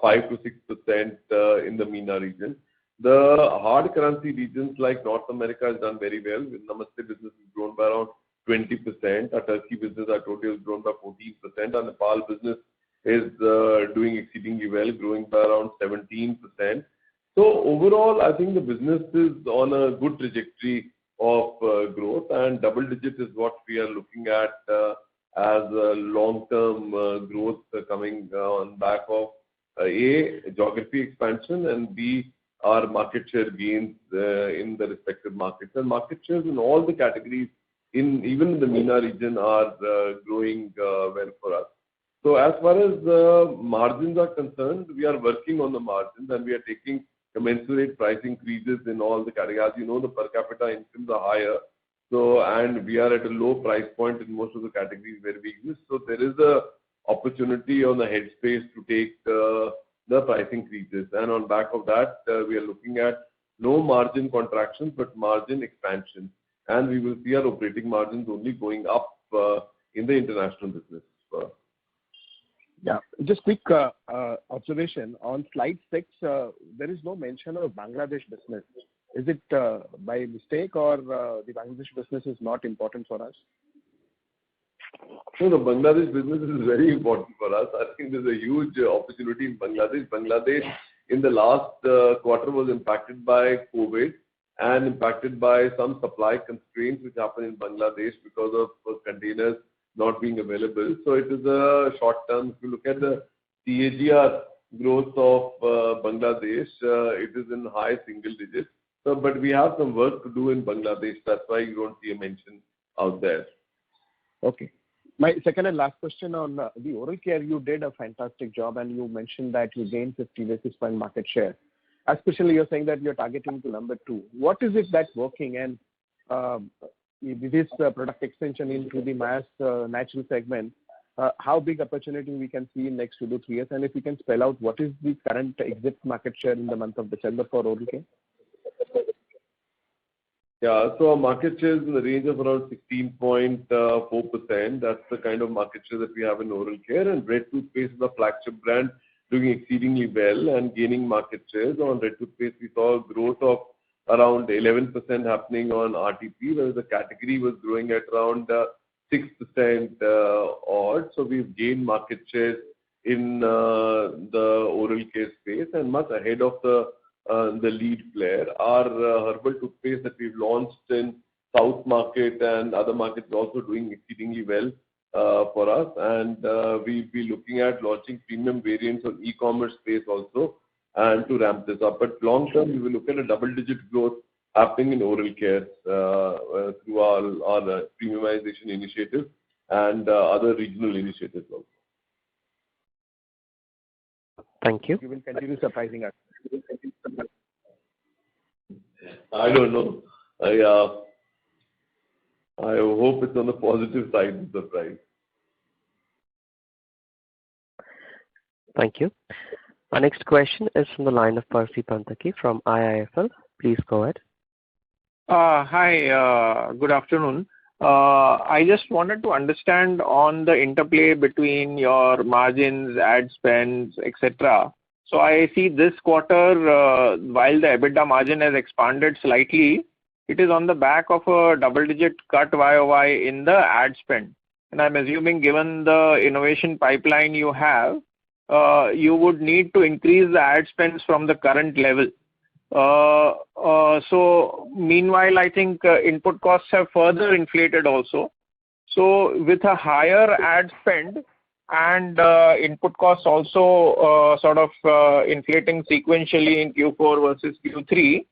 C: 5 to 6% in the MENA region. The hard currency regions like North America has done very well. With Namaste business has grown by around 20%. Our Turkey business, I told you, has grown by 14%. Our Nepal business is doing exceedingly well, growing by around 17%. So overall, I think the business is on a good trajectory of growth, and double digit is what we are looking at as a long-term growth coming on back of A, geography expansion, and B, our market share gains in the respective markets. And market shares in all the categories, even in the MENA region, are growing well for us. So as far as margins are concerned, we are working on the margins, and we are taking commensurate price increases in all the categories. As you know, the per capita incomes are higher, so and we are at a low price point in most of the categories where we exist. So there is a opportunity on the headspace to take the price increases, and on back of that, we are looking at no margin contractions but margin expansion, and we will see our operating margins only going up in the international business.
I: Yeah. Just quick observation. On slide 6, there is no mention of Bangladesh business. Is it by mistake, or the Bangladesh business is not important for us?
C: So the Bangladesh business is very important for us. I think there's a huge opportunity in Bangladesh. Bangladesh in the last quarter was impacted by COVID and impacted by some supply constraints which happened in Bangladesh because of containers not being available. So it is a short term. If you look at the CAGR growth of Bangladesh, it is in high single digits. So, but we have some work to do in Bangladesh. That's why you don't see a mention out there.
I: Okay. My second and last question on the oral care, you did a fantastic job, and you mentioned that you gained 50 basis point market share. Especially you're saying that you're targeting to number 2. What is it that's working? And this product extension into the mass natural segment, how big opportunity we can see in next 2 to 3 years? And if you can spell out what is the current exit market share in the month of December for oral care?
C: Yeah, so our market share is in the range of around 16.4%. That's the kind of market share that we have in oral care. And Red Toothpaste is a flagship brand doing exceedingly well and gaining market shares. On Red Toothpaste, we saw a growth of around 11% happening on RTP, whereas the category was growing at around 6% odd. So we've gained market share in the oral care space and much ahead of the lead player. Our herbal toothpaste that we've launched in South market and other markets is also doing exceedingly well for us. And we'll be looking at launching premium variants on e-commerce space also and to ramp this up. But long term, we will look at a double-digit growth happening in oral care through our premiumization initiative and other regional initiatives also.
A: Thank you.
I: You will continue surprising us.
C: I don't know. I hope it's on the positive side of the surprise.
A: Thank you. Our next question is from the line of Percy Panthaki from IIFL. Please go ahead.
J: Hi, good afternoon. I just wanted to understand on the interplay between your margins, ad spends, etc. So I see this quarter, while the EBITDA margin has expanded slightly, it is on the back of a double-digit cut YOY in the ad spend. And I'm assuming given the innovation pipeline you have, you would need to increase the ad spends from the current level. So meanwhile, I think input costs have further inflated also. So with a higher ad spend and input costs also sort of inflating sequentially in Q4 versus Q3,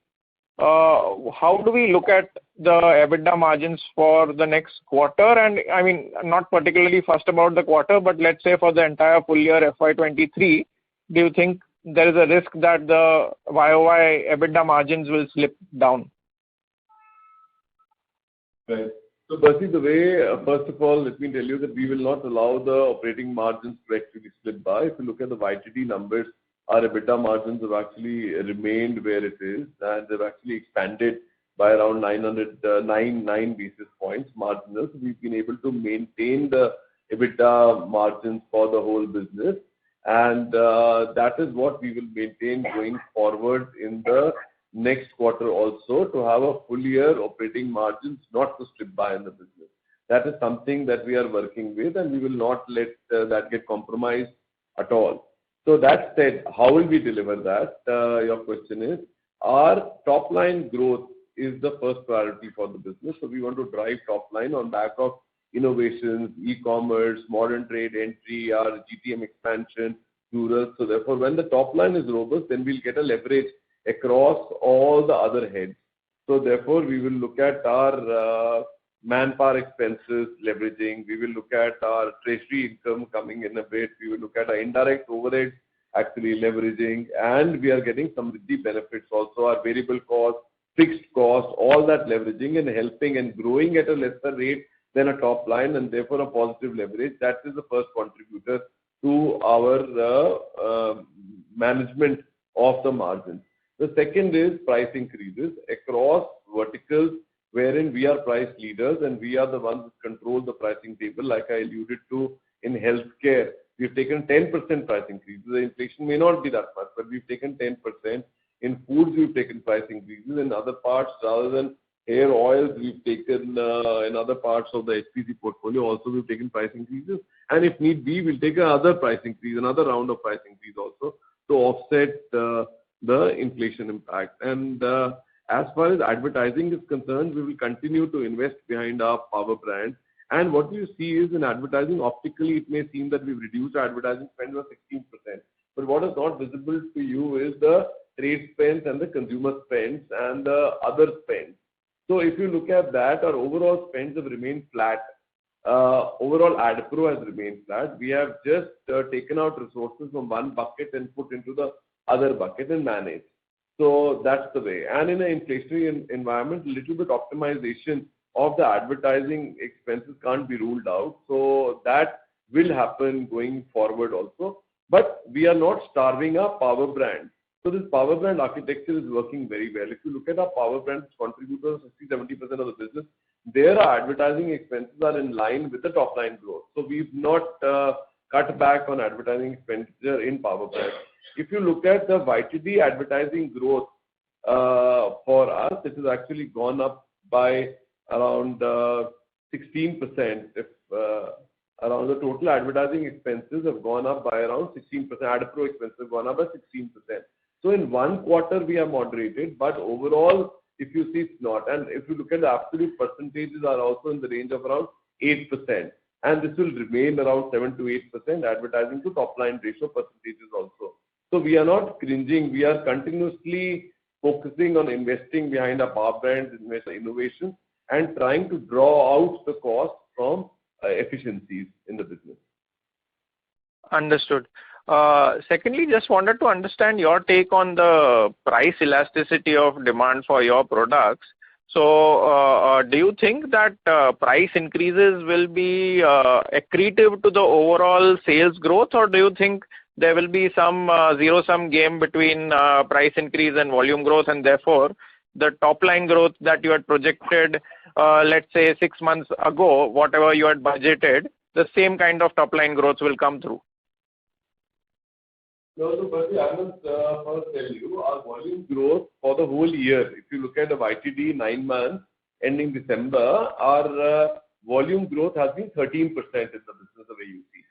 J: how do we look at the EBITDA margins for the next quarter? And I mean, not particularly fussed about the quarter, but let's say for the entire full year FY23, do you think there is a risk that the YOY EBITDA margins will slip down?
C: Right. So, Percy, the way, first of all, let me tell you that we will not allow the operating margins to actually slip by. If you look at the YTD numbers, our EBITDA margins have actually remained where it is, and they've actually expanded by around 9 basis points marginal. So we've been able to maintain the EBITDA margins for the whole business, and that is what we will maintain going forward in the next quarter also, to have a full year operating margins not to slip by in the business. That is something that we are working with, and we will not let that get compromised at all. So that said, how will we deliver that? Your question is, our top line growth is the first priority for the business. So we want to drive top line on back of innovations, e-commerce, modern trade entry, our GTM expansion, rural. So therefore, when the top line is robust, then we'll get a leverage across all the other heads. So therefore, we will look at our manpower expenses leveraging. We will look at our treasury income coming in a bit. We will look at our indirect overheads actually leveraging, and we are getting some riddhi benefits also. Our variable cost, fixed cost, all that leveraging and helping and growing at a lesser rate than a top line, and therefore a positive leverage. That is the first contributor to our management of the margins. The second is price increases across verticals wherein we are price leaders and we are the ones who control the pricing table. Like I alluded to, in healthcare, we've taken 10% price increases. The inflation may not be that much, but we've taken 10%. In foods, we've taken price increases. In other parts, rather than hair oils, we've taken, in other parts of the HPC portfolio, also we've taken price increases. And if need be, we'll take another price increase, another round of price increase also to offset the inflation impact. And as far as advertising is concerned, we will continue to invest behind our power brands. And what you see is in advertising, optically, it may seem that we've reduced our advertising spend by 16%. But what is not visible to you is the trade spends and the consumer spends and the other spends. So if you look at that, our overall spends have remained flat. Overall ad pro has remained flat. We have just taken out resources from one bucket and put into the other bucket and manage. So that's the way. And in an inflationary environment, a little bit optimization of the advertising expenses can't be ruled out. So that will happen going forward also. But we are not starving our power brand. So this power brand architecture is working very well. If you look at our power brands contributors, 60-70% of the business, their advertising expenses are in line with the top line growth. So we've not cut back on advertising expenditure in power brands. If you look at the YTD advertising growth for us, it has actually gone up by around 16%. If around the total advertising expenses have gone up by around 16%. Ad pro expenses have gone up by 16%. So in one quarter we are moderated, but overall, if you see, it's not. And if you look at the absolute percentages, are also in the range of around 8%. And this will remain around 7 to 8% advertising to top line ratio percentages also. So we are not cringing. We are continuously focusing on investing behind our power brands, invest in innovation, and trying to draw out the cost from efficiencies in the business.
J: Understood. Secondly, just wanted to understand your take on the price elasticity of demand for your products. So, do you think that price increases will be accretive to the overall sales growth, or do you think there will be some zero-sum game between price increase and volume growth, and therefore the top line growth that you had projected, let's say 6 months ago, whatever you had budgeted, the same kind of top line growth will come through?
C: No, but I must first tell you, our volume growth for the whole year, if you look at the YTD 9 months ending December, our volume growth has been 13% in the business, the way you see.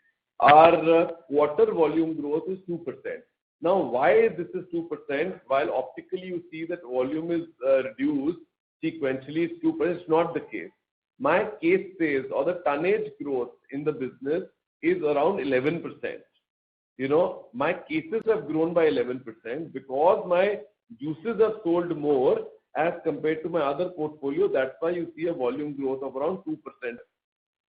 C: Our quarter volume growth is 2%. Now, why this is 2%? While optically you see that volume is reduced sequentially, it's 2%, it's not the case. My case says, or the tonnage growth in the business is around 11%. You know, my cases have grown by 11% because my juices have sold more as compared to my other portfolio. That's why you see a volume growth of around 2%.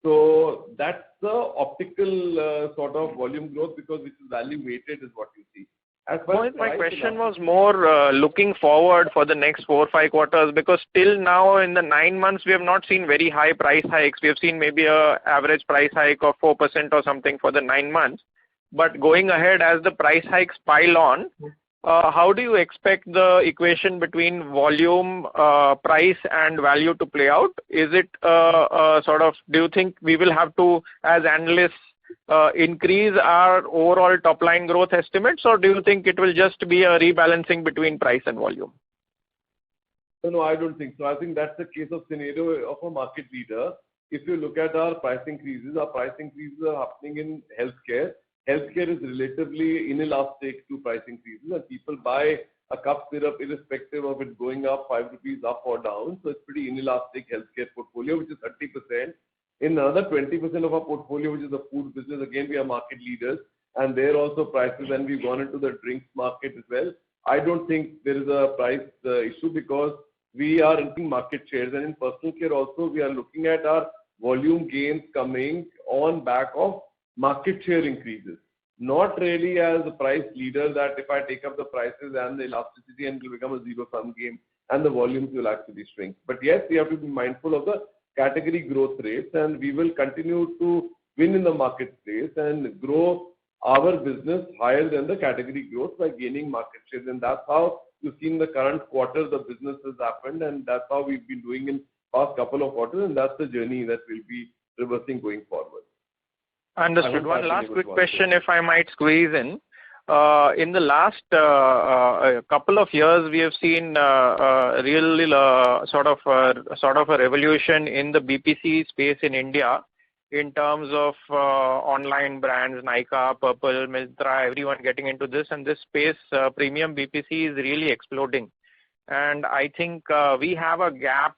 C: So that's the optical sort of volume growth, because which is value weighted is what you see.
J: My question was more looking forward for the next 4 or 5 quarters, because till now in the 9 months we have not seen very high price hikes. We have seen maybe a average price hike of 4% or something for the 9 months. But going ahead, as the price hikes pile on, how do you expect the equation between volume, price and value to play out? Is it sort of, do you think we will have to, as analysts, increase our overall top line growth estimates, or do you think it will just be a rebalancing between price and volume?
C: No, I don't think so. I think that's the case of scenario of a market leader. If you look at our price increases are happening in healthcare. Healthcare is relatively inelastic to price increases, and people buy a cup syrup irrespective of it going up 5 rupees up or down. So it's pretty inelastic healthcare portfolio, which is 30%. In another 20% of our portfolio, which is the food business, again we are market leaders, and there also prices, and we've gone into the drinks market as well. I don't think there is a price issue, because we are in market shares, and in personal care also we are looking at our volume gains coming on back of market share increases. Not really as a price leader that if I take up the prices and the elasticity and it will become a zero-sum game and the volumes will actually shrink. But yes, we have to be mindful of the category growth rates, and we will continue to win in the marketplace and grow our business higher than the category growth by gaining market shares. And that's how you've seen the current quarter the business has happened, and that's how we've been doing in past couple of quarters, and that's the journey that we'll be reversing going forward.
J: Understood. One last quick question, if I might squeeze in. In the last couple of years, we have seen really sort of a revolution in the BPC space in India, in terms of online brands, Nykaa, Purple, Myntra, everyone getting into this, and this space, premium BPC is really exploding. And I think we have a gap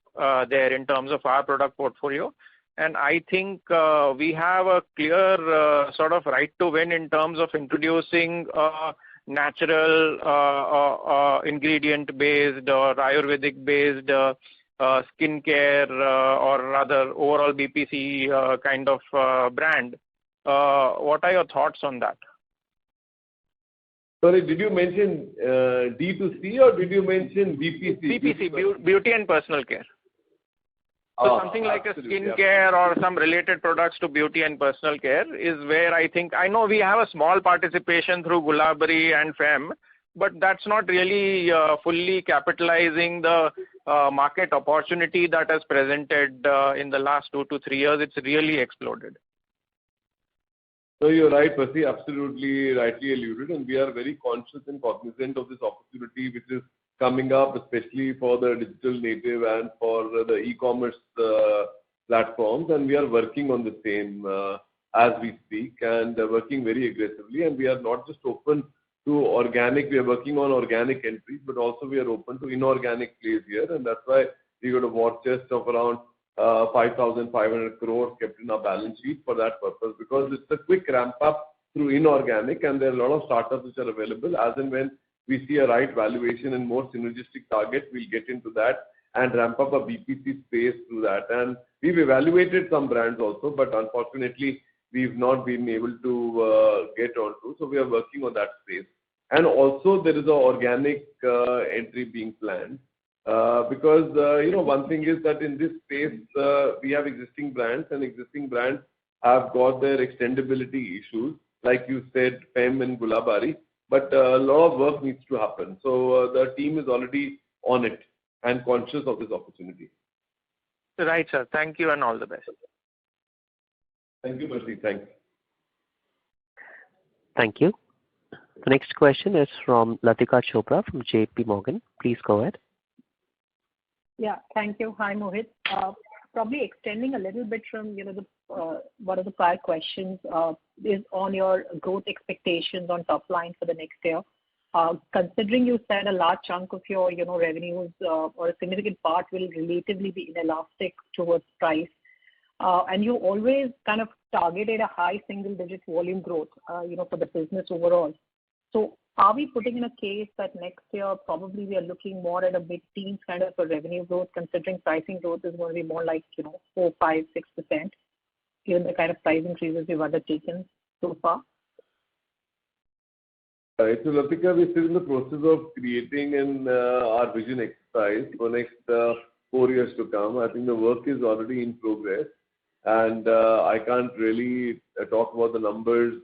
J: there in terms of our product portfolio. And I think we have a clear sort of right to win in terms of introducing natural ingredient-based or Ayurvedic-based skincare or rather overall BPC kind of brand. What are your thoughts on that?
C: Sorry, did you mention D2C or did you mention BPC?
J: BPC, beauty and personal care. So something like a skincare or some related products to beauty and personal care is where I think, I know we have a small participation through Gulabari and Fem, but that's not really fully capitalizing the market opportunity that has presented in the last 2 to 3 years. It's really exploded.
C: So you're right, Percy, absolutely rightly alluded, and we are very conscious and cognizant of this opportunity which is coming up, especially for the digital native and for the e-commerce platforms, and we are working on the same as we speak, and working very aggressively. And we are not just open to organic, we are working on organic entries, but also we are open to inorganic plays here, and that's why we got a war chest of around 5,500 crores kept in our balance sheet for that purpose, because it's a quick ramp up through inorganic, and there are a lot of startups which are available. As and when we see a right valuation and more synergistic target, we'll get into that. and ramp up a BPC space through that. And we've evaluated some brands also, but unfortunately, we've not been able to get onto. So we are working on that space. And also there is an organic entry being planned because, one thing is that in this space, we have existing brands, and existing brands have got their extendability issues, like you said, Fem and Gulabari, but a lot of work needs to happen. So the team is already on it and conscious of this opportunity.
J: Right, sir. Thank you and all the best.
C: Thank you, Percy. Thanks.
A: Thank you. The next question is from Latika Chopra from JP Morgan. Please go ahead.
K: Yeah, thank you. Hi, Mohit. Probably extending a little bit from one of the prior questions is on your growth expectations on top line for the next year. Considering you said a large chunk of your revenues or a significant part will relatively be inelastic towards price, and you always kind of targeted a high single-digit volume growth, for the business overall. So are we putting in a case that next year probably we are looking more at a mid-teens kind of a revenue growth, considering pricing growth is going to be more like 4, 5, 6%, given the kind of price increases we've undertaken so far?
C: Right. So Latika, we're still in the process of creating our vision exercise for next 4 years to come. I think the work is already in progress, and I can't really talk about the numbers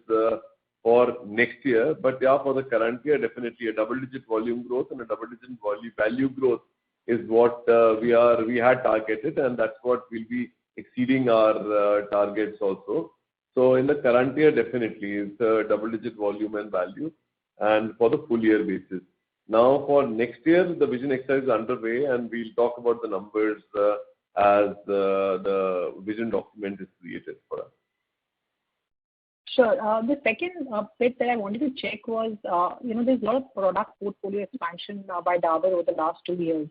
C: for next year. But yeah, for the current year, definitely a double-digit volume growth and a double-digit value growth is what we had targeted, and that's what we'll be exceeding our targets also. So in the current year, definitely it's a double-digit volume and value, and for the full year basis. Now for next year, the vision exercise is underway, and we'll talk about the numbers as the vision document is created for us.
K: Sure. The second bit that I wanted to check was, there's a lot of product portfolio expansion by Dabur over the last 2 years.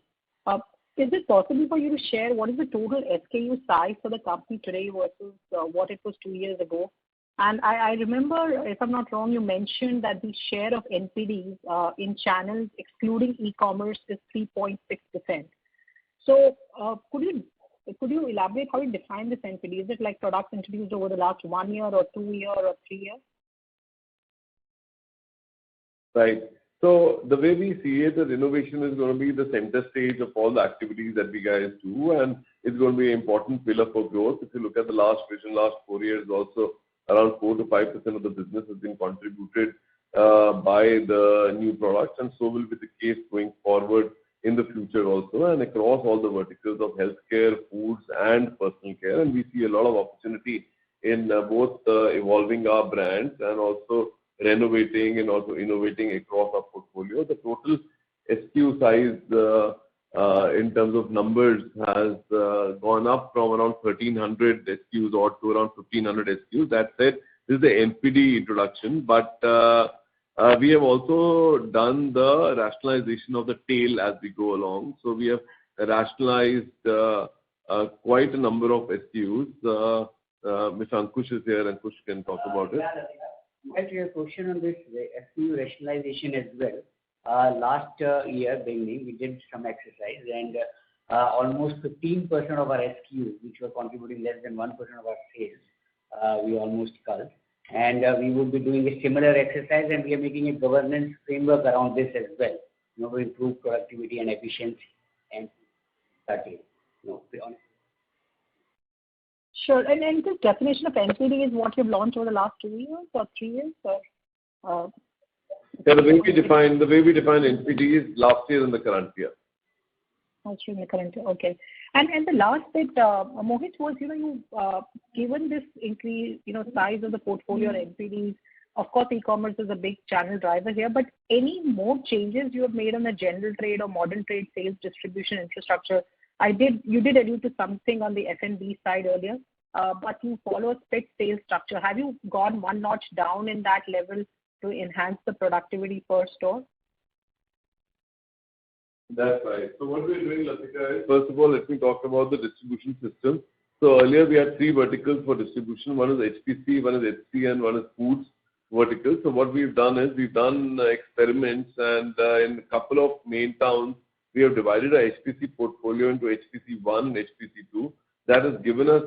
K: Is it possible for you to share what is the total SKU size for the company today versus what it was 2 years ago? And I remember, if I'm not wrong, you mentioned that the share of NPDs in channels excluding e-commerce is 3.6%. So could you elaborate how you define this NPD? Is it like products introduced over the last 1 year or 2 years or 3 years?
C: Right. So the way we see it, that innovation is going to be the center stage of all the activities that we guys do, and it's going to be an important pillar for growth. If you look at the last 4 years also, around 4 to 5% of the business has been contributed by the new products, and so will be the case going forward in the future also, and across all the verticals of healthcare, foods, and personal care. And we see a lot of opportunity in both evolving our brands and also renovating and also innovating across our portfolio. The total SKU size in terms of numbers has gone up from around 1,300 SKUs or to around 1,500 SKUs. That said, this is the NPD introduction, but we have also done the rationalization of the tail as we go along. So we have rationalized quite a number of SKUs. Mr. Ankush is here, and Ankush can talk about it.
L: To your question on this SKU rationalization as well, last year beginning we did some exercise, and almost 15% of our SKUs, which were contributing less than 1% of our sales, we almost culled. And we will be doing a similar exercise, and we are making a governance framework around this as well, to improve productivity and efficiency and that way, be honest.
K: Sure. And this definition of NPD is what you've launched over the last 2 years or 3 years? Or,
C: yeah, the way we define NPD is last year and the current year.
K: Actually, in the current year. Okay. And the last bit, Mohit, was you given this increase, size of the portfolio or NPDs. Of course, e-commerce is a big channel driver here, but any more changes you have made on the general trade or modern trade sales distribution infrastructure? You did allude to something on the F&B side earlier, but you follow a split sales structure. Have you gone one notch down in that level to enhance the productivity per store?
C: That's right. So what we're doing, Latika, is first of all, let me talk about the distribution system. So earlier we had 3 verticals for distribution. One is HPC, one is HC, and one is foods vertical. So what we've done is we've done experiments, and in a couple of main towns we have divided our HPC portfolio into HPC1 and HPC2. That has given us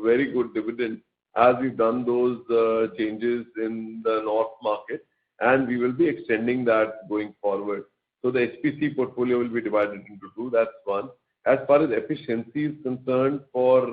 C: very good dividend as we've done those changes in the North market, and we will be extending that going forward. So the HPC portfolio will be divided into two. That's one. As far as efficiency is concerned for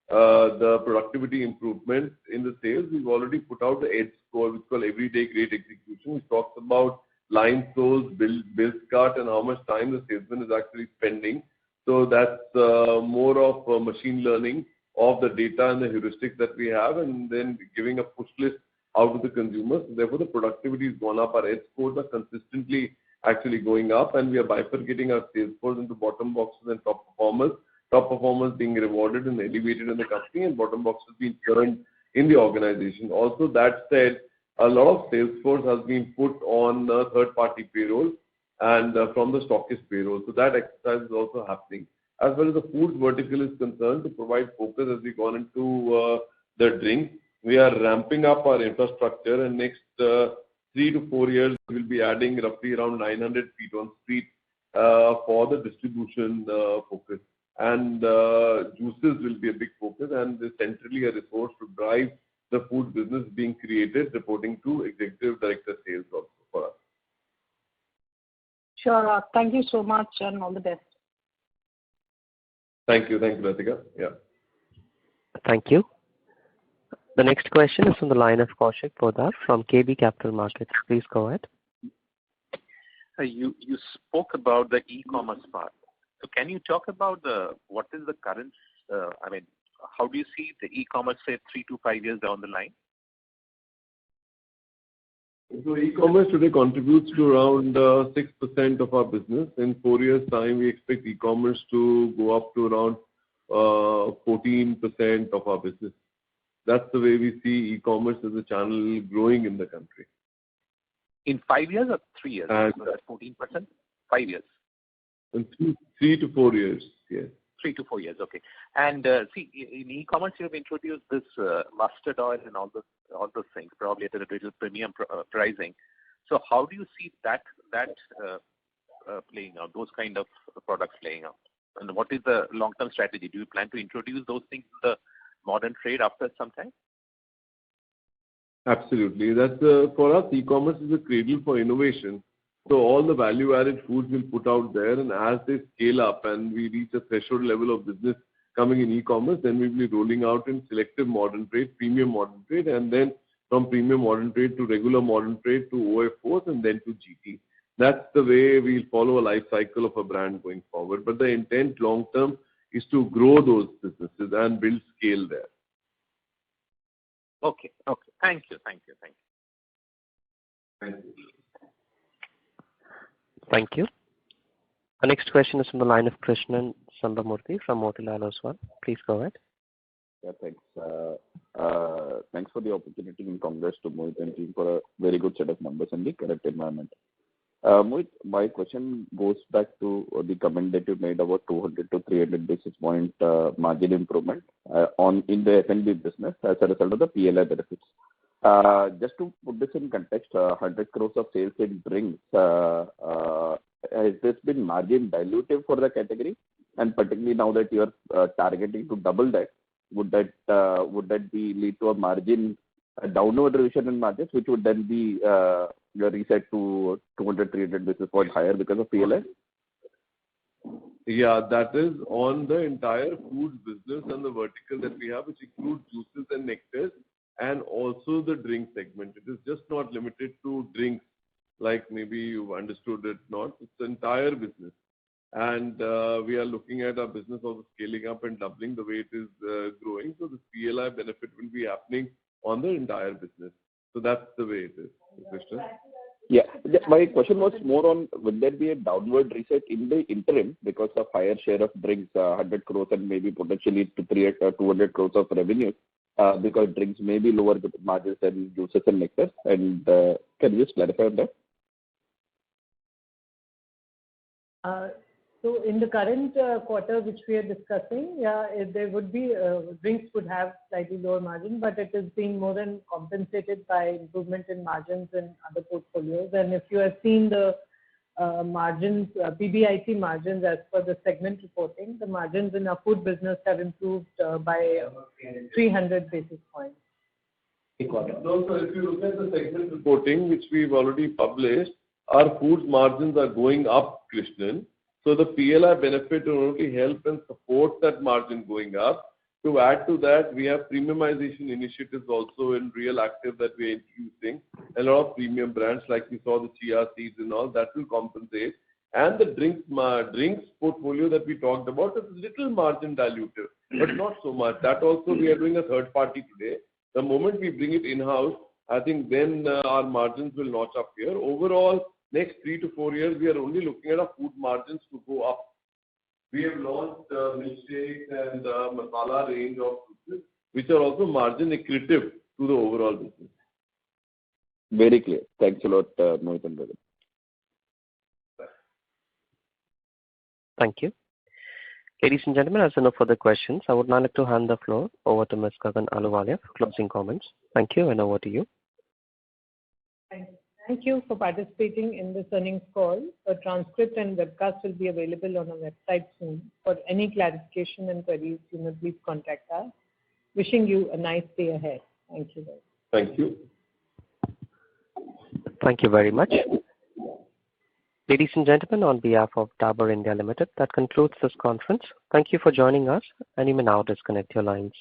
C: the productivity improvement in the sales, we've already put out the EDGE score, which is called Everyday Great Execution, which talks about line sold, bills cut, and how much time the salesman is actually spending. So that's more of machine learning of the data and the heuristics that we have, and then giving a push list out to the consumers. Therefore, the productivity has gone up. Our EDGE scores are consistently actually going up, and we are bifurcating our sales force into bottom boxes and top performers. Top performers being rewarded and elevated in the company, and bottom boxes being turned in the organization. Also, that said, a lot of sales force has been put on third-party payroll and from the stockist payroll. So that exercise is also happening. As far as the food vertical is concerned, to provide focus as we gone into the drink, we are ramping up our infrastructure, and next 3 to 4 years we will be adding roughly around 900 feet on street for the distribution focus. And juices will be a big focus, and there's centrally a resource to drive the food business being created, reporting to Executive Director Sales also for us.
K: Sure. Thank you so much, and all the best.
C: Thank you. Thank you, Latika. Yeah.
A: Thank you. The next question is from the line of Kaushik Poddar from KB Capital Markets. Please go ahead.
M: You spoke about the e-commerce part. So can you talk about what is the current, how do you see the e-commerce, say, 3 to 5 years down the line?
C: So e-commerce today contributes to around 6% of our business. In 4 years' time, we expect e-commerce to go up to around 14% of our business. That's the way we see e-commerce as a channel growing in the country.
M: In 5 years or 3 years?
C: And
M: so that's 14%? 5 years?
C: In 3 to 4 years, yes.
M: 3 to 4 years, okay. And see, in e-commerce, you have introduced this mustard oil and all those things, probably at a little premium pricing. So how do you see that playing out, those kind of products playing out? And what is the long-term strategy? Do you plan to introduce those things in the modern trade after some time?
C: Absolutely. That's for us, e-commerce is a cradle for innovation. So all the value-added foods we'll put out there, and as they scale up and we reach a threshold level of business coming in e-commerce, then we'll be rolling out in selective modern trade, premium modern trade, and then from premium modern trade to regular modern trade to OFOs and then to GT. That's the way we'll follow a life cycle of a brand going forward. But the intent long-term is to grow those businesses and build scale there.
M: Okay. Thank you.
C: Thank you.
A: Thank you. The next question is from the line of Krishnan Sambamurthy from Motilal Oswal. Please go ahead.
I: Yeah, thanks. Thanks for the opportunity, and congrats to Mohit and team for a very good set of numbers in the current environment. Mohit, my question goes back to the comment that you made about 200 to 300 basis point margin improvement in the F&B business as a result of the PLI benefits. Just to put this in context, 100 crores of sales in drinks, has this been margin dilutive for the category? And particularly now that you are targeting to double that, would that lead to a margin downward revision in margins, which would then be reset to 200, 300 basis points higher because of PLI?
C: Yeah, that is on the entire food business and the vertical that we have, which includes juices and nectars, and also the drink segment. It is just not limited to drinks, like maybe you understood it not. It's the entire business. And we are looking at our business also scaling up and doubling the way it is growing. So the PLI benefit will be happening on the entire business. So that's the way it is, Krishna.
I: Yeah. My question was more on, would there be a downward reset in the interim because of higher share of drinks, 100 crores and maybe potentially to 200 crores of revenue, because drinks may be lower margins than juices and nectars? And can you just clarify on that?
B: So in the current quarter which we are discussing, there would be drinks would have slightly lower margin, but it is being more than compensated by improvement in margins in other portfolios. And if you have seen the margins, PBIT margins as per the segment reporting, the margins in our food business have improved by 300 basis points.
C: So if you look at the segment reporting, which we've already published, our food margins are going up, Krishnan. So the PLI benefit will only help and support that margin going up. To add to that, we have premiumization initiatives also in Real Active that we are introducing. A lot of premium brands like we saw the chia seeds and all, that will compensate. And the drinks portfolio that we talked about is a little margin dilutive, but not so much. That also we are doing a third party today. The moment we bring it in-house, I think then our margins will notch up here. Overall, next 3 to 4 years, we are only looking at our food margins to go up. We have launched milkshake and masala range of foods, which are also margin accretive to the overall business.
I: Very clear. Thanks a lot, Mohit and Gagan.
A: Thank you. Ladies and gentlemen, as there are no further questions, I would now like to hand the floor over to Ms. Gagan Ahluwalia for closing comments. Thank you, and over to you.
B: Thank you for participating in this earnings call. A transcript and webcast will be available on our website soon. For any clarification and queries, you may please contact us. Wishing you a nice day ahead. Thank you.
C: Thank you.
A: Thank you very much. Ladies and gentlemen, on behalf of Dabur India Limited, that concludes this conference. Thank you for joining us, and you may now disconnect your lines.